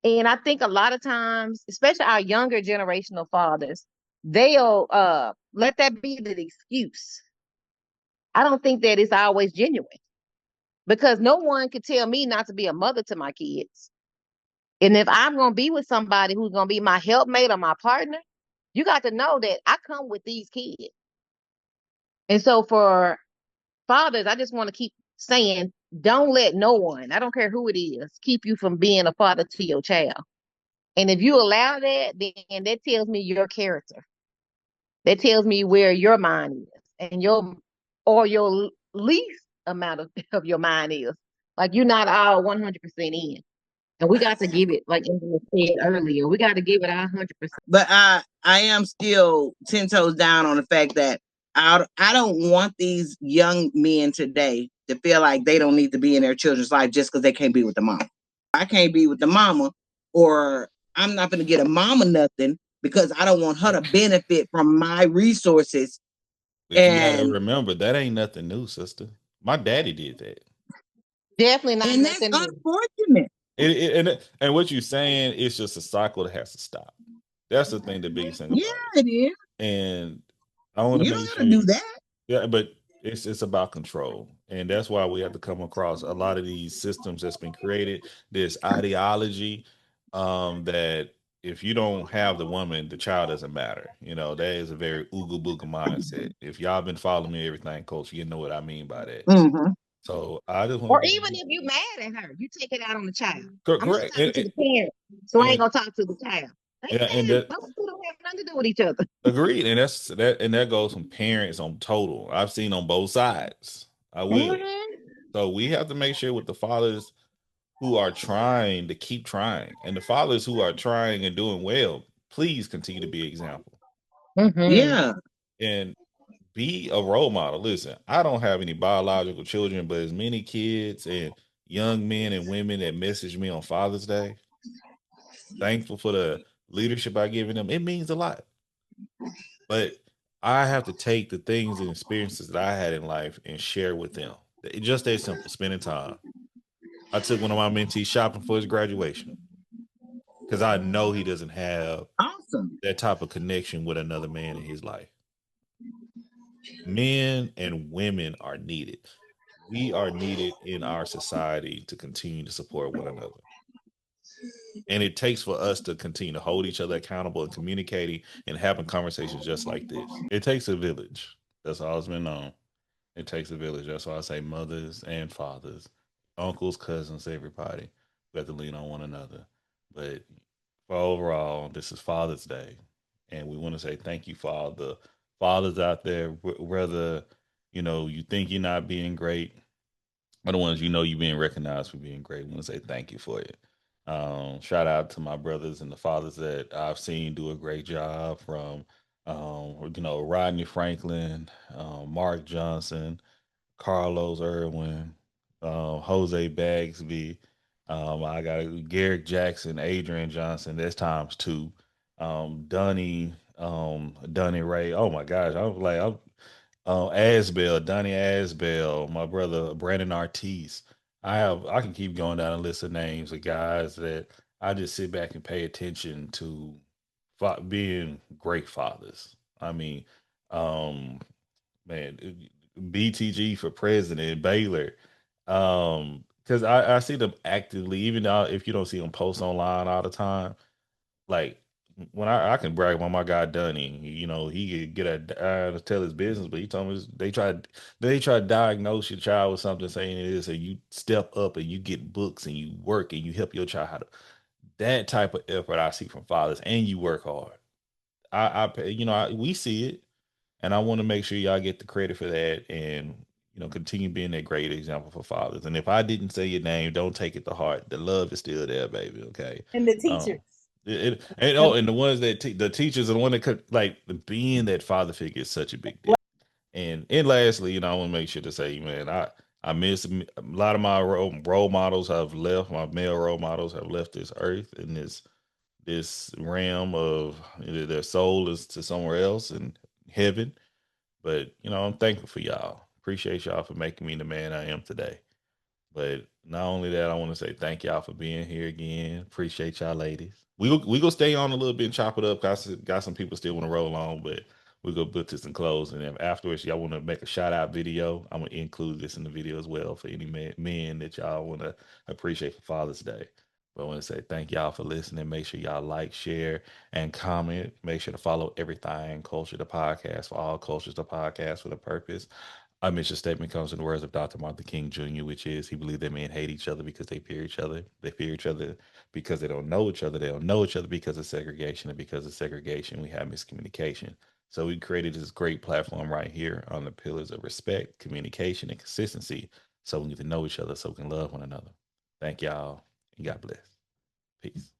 And I think a lot of times, especially our younger generational fathers, they'll let that be the excuse. I don't think that it's always genuine because no one could tell me not to be a mother to my kids. And if I'm going to be with somebody who's going to be my helpmate or my partner, you got to know that I come with these kids. And so for fathers, I just want to keep saying, don't let no one, I don't care who it is, keep you from being a father to your child. And if you allow that, then that tells me your character. That tells me where your mind is and your least amount of your mind is. Like you're not all 100% in. And we got to give it, like Angela said earlier, we got to give it our 100%. But I am still 10 toes down on the fact that I don't want these young men today to feel like they don't need to be in their children's life just because they can't be with the mom. I can't be with the mama, or I'm not going to get a mama nothing because I don't want her to benefit from my resources. But you got to remember, that ain't nothing new, sister. My daddy did that. Definitely not and that's nothing new. unfortunate. And what you're saying is just a cycle that has to stop. That's the thing, the biggest thing about Yeah, it is. And I want to You make don't sure, gotta do that. yeah, but it's about control, and that's why we have to come across a lot of these systems that's been created. This ideology, that if you don't have the woman, the child doesn't matter. You know, that is a very ooga booga mindset. If y'all been following me, everything culture, you know what I mean by that. Mm-hmm. So I just want Or to even if you mad at her, you take it out on the child. I'm not correct, talking to the parent, so I ain't and, gonna talk to the child. and Amen. that Those two don't have nothing to do with each other. agreed, and that goes from parents on total. I've seen on both sides. I will. Mm-hmm. So we have to make sure with the fathers who are trying to keep trying, and the fathers who are trying and doing well, please continue to be an example Mm-hmm. Yeah. and be a role model. Listen, I don't have any biological children, but as many kids and young men and women that message me on Father's Day, thankful for the leadership I given them, it means a lot. But I have to take the things and experiences that I had in life and share with them. It just that simple, spending time. I took one of my mentees shopping for his graduation because I know he doesn't have Awesome. that type of connection with another man in his life. Men and women are needed. We are needed in our society to continue to support one another. And it takes for us to continue to hold each other accountable and communicating and having conversations just like this. It takes a village. That's all it's been known. It takes a village. That's why I say mothers and fathers, uncles, cousins, everybody. We have to lean on one another. But for overall, this is Father's Day. And we want to say thank you for all the fathers out there, whether you think you're not being great, or the ones you're being recognized for being great. We want to say thank you for it. Shout out to my brothers and the fathers that I've seen do a great job from Rodney Franklin, Mark Johnson, Carlos Irwin, Jose Bagsby. I got Garrick Jackson, Adrian Johnson. That's times two. Donnie Ray. Oh my gosh, I was like, Asbell, Donnie Asbell, my brother Brandon Ortiz. I can keep going down a list of names of guys that I just sit back and pay attention to being great fathers. I mean, um, man, BTG for president, Baylor. Because I see them actively, even though if you don't see them post online all the time, like when I can brag about my guy Dunny, he could get to tell his business, but he told me they try to diagnose your child with something saying it is, and you step up and you get books and you work and you help your child how to that type of effort I see from fathers, and you work hard. We see it, and I want to make sure y'all get the credit for that, and continue being that great example for fathers. And if I didn't say your name, don't take it to heart. The love is still there, baby. Okay. And the Um, teachers. and the ones that the teachers are the one that could like being that father figure is such a big deal. And lastly, I want to make sure to say, man, I miss a lot of my role models have left. My male role models have left this earth in this realm of their soul is to somewhere else in heaven. But I'm thankful for y'all. Appreciate y'all for making me the man I am today. But not only that, I want to say thank y'all for being here again. Appreciate y'all, ladies. We gonna stay on a little bit and chop it up. Got some people still want to roll on, but we gonna put this in close. And if afterwards y'all want to make a shout out video, I'm gonna include this in the video as well for any men that y'all want to appreciate for Father's Day. But I want to say thank y'all for listening. Make sure y'all like, share, and comment. Make sure to follow Everything Culture, the podcast, for all cultures, the podcast for the purpose. Our mission statement comes in the words of Dr. Martin King Jr., which is he believed that men hate each other because they fear each other. They fear each other because they don't know each other. They don't know each other because of segregation. And because of segregation, we have miscommunication. So we created this great platform right here on the pillars of respect, communication, and consistency. So we get to know each other so we can love one another. Thank y'all and God bless. Peace.